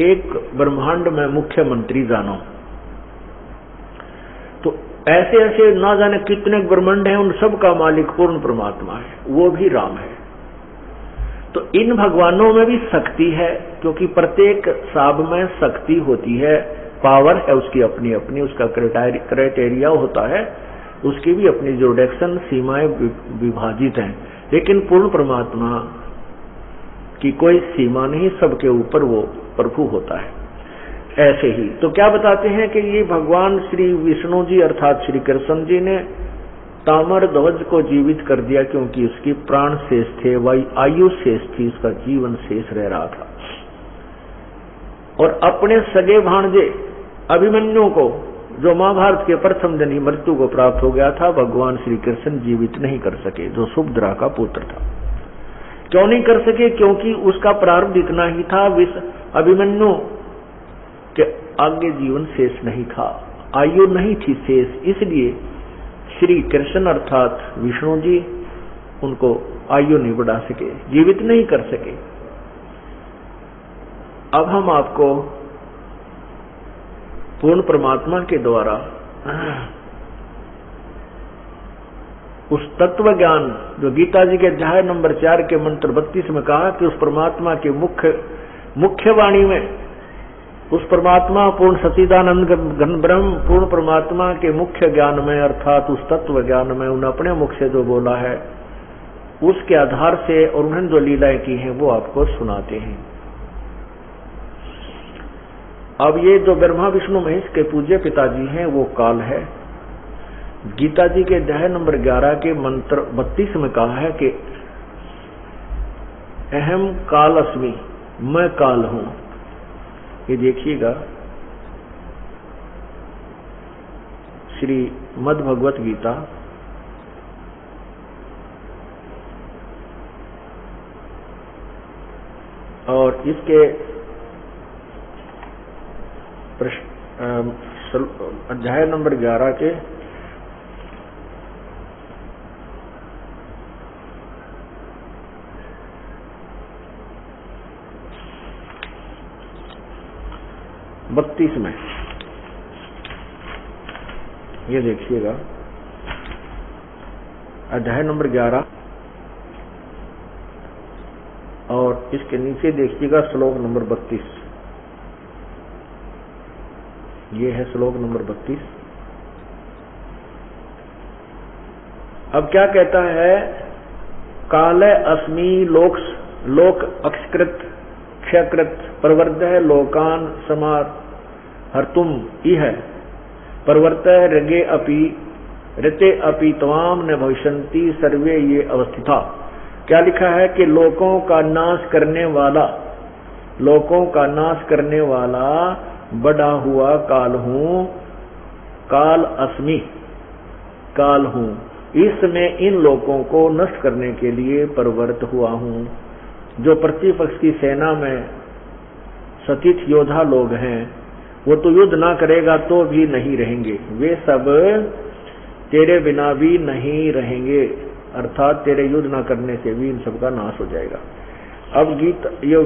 एक ब्रह्मांड में मुख्यमंत्री जानो। तो ऐसे ऐसे ना जाने कितने ब्रह्मांड हैं, उन सब का मालिक पूर्ण परमात्मा है, वो भी राम है। तो इन भगवानों में भी शक्ति है, क्योंकि प्रत्येक साब में शक्ति होती है, पावर है उसकी अपनी अपनी, उसका क्राइटेरिया होता है, उसकी भी अपनी जुरिडिक्शन सीमाएं विभाजित हैं। लेकिन पूर्ण परमात्मा की कोई सीमा नहीं, सबके ऊपर वो प्रभु होता है। ऐसे ही तो क्या बताते हैं कि ये भगवान श्री विष्णु जी अर्थात श्री कृष्ण जी ने ताम्र ध्वज को जीवित कर दिया, क्योंकि उसकी प्राण शेष थे, वही आयु शेष थी, उसका जीवन शेष रह रहा था। और अपने सगे भांजे अभिमन्यु को, जो महाभारत के प्रथम दिन ही मृत्यु को प्राप्त हो गया था, भगवान श्री कृष्ण जीवित नहीं कर सके, जो सुभद्रा का पुत्र था। क्यों नहीं कर सके? क्योंकि उसका प्रारब्ध इतना ही था, अभिमन्यु के आगे जीवन शेष नहीं था, आयु नहीं थी शेष, इसलिए श्री कृष्ण अर्थात विष्णु जी उनको आयु नहीं बढ़ा सके, जीवित नहीं कर सके। अब हम आपको पूर्ण परमात्मा के द्वारा उस तत्व ज्ञान जो गीता जी के अध्याय नंबर 4 के मंत्र 32 में कहा कि उस परमात्मा के मुख्य वाणी में, उस परमात्मा पूर्ण सच्चिदानंद घन ब्रह्म पूर्ण परमात्मा के मुख्य ज्ञान में अर्थात उस तत्व ज्ञान में उन्हें अपने मुख से जो बोला है, उसके आधार से और उन्होंने जो लीलाएं की हैं वो आपको सुनाते हैं। अब ये जो ब्रह्मा विष्णु महेश के पूज्य पिताजी हैं वो काल है। गीता जी के अध्याय नंबर 11 के मंत्र 32 में कहा है कि अहम काल अस्मि, मैं काल हूं। ये देखिएगा श्री मद् भगवत गीता और इसके अध्याय नंबर 11 के बत्तीस में ये देखिएगा, अध्याय नंबर 11 और इसके नीचे देखिएगा श्लोक नंबर 32। ये है श्लोक नंबर 32। अब क्या कहता है? काले अस्मि लोक अक्षकृत क्षयकृत प्रवर्तः लोकान समार हर्तुम इह प्रवर्तः रगे अपि ऋते अपि त्वाम न भविष्यन्ति सर्वे ये अवस्थिता। क्या लिखा है कि लोकों का नाश करने वाला, लोकों का नाश करने वाला बड़ा हुआ काल हूं, काल अस्मि, काल हूं, इसमें इन लोकों को नष्ट करने के लिए प्रवृत्त हुआ हूं। जो प्रतिपक्ष की सेना में सतीत योद्धा लोग हैं वो तो युद्ध ना करेगा तो भी नहीं रहेंगे, वे सब तेरे बिना भी नहीं रहेंगे। अर्थात तेरे युद्ध न करने से भी इन सबका नाश हो जाएगा। अब गीत ये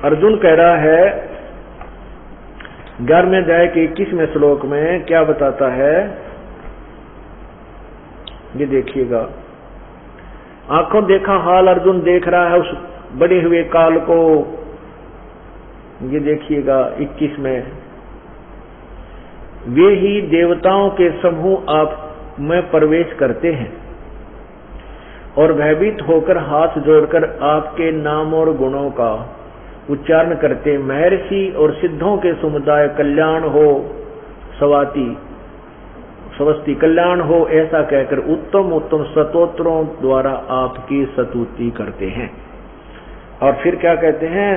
अर्जुन कह रहा है 11वें अध्याय के 21वें श्लोक में क्या बताता है, ये देखिएगा। आंखों देखा हाल अर्जुन देख रहा है उस बढ़े हुए काल को। ये देखिएगा 21 में, वे ही देवताओं के समूह आप में प्रवेश करते हैं और भयभीत होकर हाथ जोड़कर आपके नाम और गुणों का उच्चारण करते। महर्षि और सिद्धों के समुदाय कल्याण हो स्वस्ति कल्याण हो ऐसा कहकर उत्तम उत्तम स्तोत्रों द्वारा आपकी स्तुति करते हैं। और फिर क्या कहते हैं,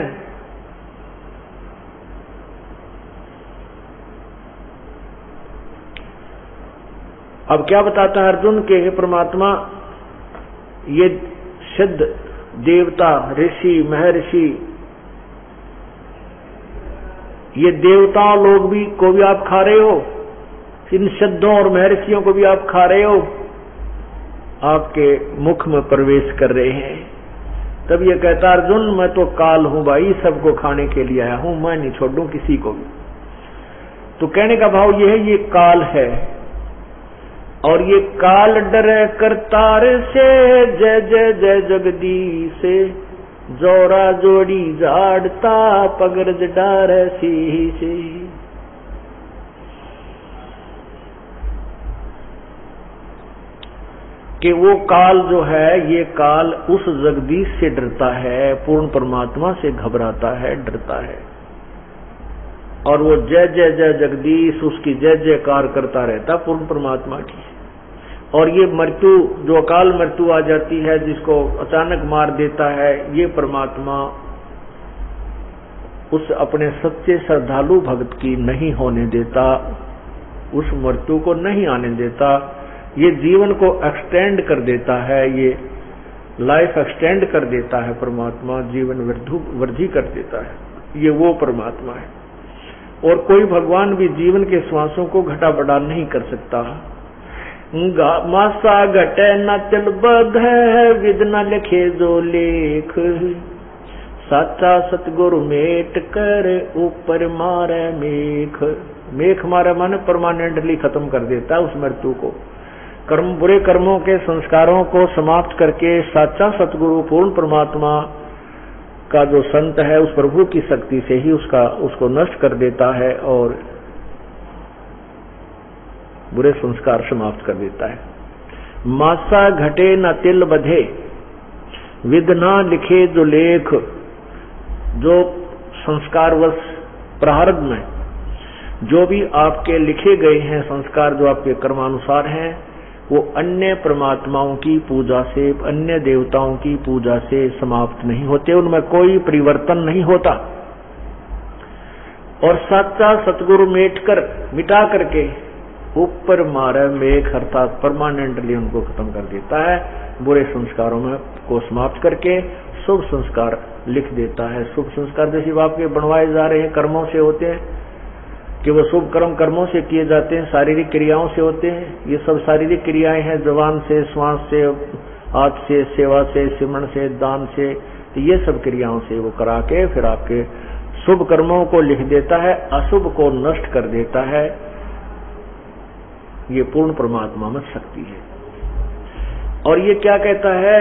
अब क्या बताता है अर्जुन के, हे परमात्मा ये सिद्ध देवता ऋषि महर्षि, ये देवता लोग भी को भी आप खा रहे हो, इन सिद्धों और महर्षियों को भी आप खा रहे हो, आपके मुख में प्रवेश कर रहे हैं। तब ये कहता अर्जुन मैं तो काल हूं भाई, सबको खाने के लिए आया हूं, मैं नहीं छोड़ दूं किसी को भी। तो कहने का भाव ये है, ये काल है और ये काल डरे करतार से, जय जय जय जगदीश से, जोरा जोड़ी झाड़ता पगरज डार सी से। कि वो काल जो है, ये काल उस जगदीश से डरता है, पूर्ण परमात्मा से घबराता है, डरता है। और वो जय जय जय जगदीश, उसकी जय जयकार करता रहता पूर्ण परमात्मा की। और ये मृत्यु जो अकाल मृत्यु आ जाती है, जिसको अचानक मार देता है, ये परमात्मा उस अपने सच्चे श्रद्धालु भक्त की नहीं होने देता, उस मृत्यु को नहीं आने देता। ये जीवन को एक्सटेंड कर देता है, ये लाइफ एक्सटेंड कर देता है परमात्मा, जीवन वृद्धि कर देता है, ये वो परमात्मा है। और कोई भगवान भी जीवन के श्वासों को घटा बढ़ा नहीं कर सकता। मासा घटे न तिल बध विद न लिखे जो लेख, साचा सतगुरु मेट कर ऊपर मारे मेख। मेख मारे माने परमानेंटली खत्म कर देता है उस मृत्यु को। कर्म बुरे कर्मों के संस्कारों को समाप्त करके साचा सतगुरु पूर्ण परमात्मा का जो संत है, उस प्रभु की शक्ति से ही उसको नष्ट कर देता है और बुरे संस्कार समाप्त कर देता है। मासा घटे न तिल बधे विद ना लिखे जो लेख, जो संस्कारवश प्रारब्ध में जो भी आपके लिखे गए हैं संस्कार, जो आपके कर्मानुसार हैं, वो अन्य परमात्माओं की पूजा से, अन्य देवताओं की पूजा से समाप्त नहीं होते, उनमें कोई परिवर्तन नहीं होता। और साचा सतगुरु मिटा करके ऊपर मारे मेघ, अर्थात परमानेंटली उनको खत्म कर देता है, बुरे संस्कारों में को समाप्त करके शुभ संस्कार लिख देता है। शुभ संस्कार जैसे आपके बनवाए जा रहे हैं कर्मों से होते हैं कि वो शुभ कर्म कर्मों से किए जाते हैं, शारीरिक क्रियाओं से होते हैं। ये सब शारीरिक क्रियाएं हैं, जबान से, श्वास से, हाथ से, सेवा से, सिमरण से, दान से, ये सब क्रियाओं से वो करा के फिर आपके शुभ कर्मों को लिख देता है, अशुभ को नष्ट कर देता है। ये पूर्ण परमात्मा में शक्ति है। और ये क्या कहता है,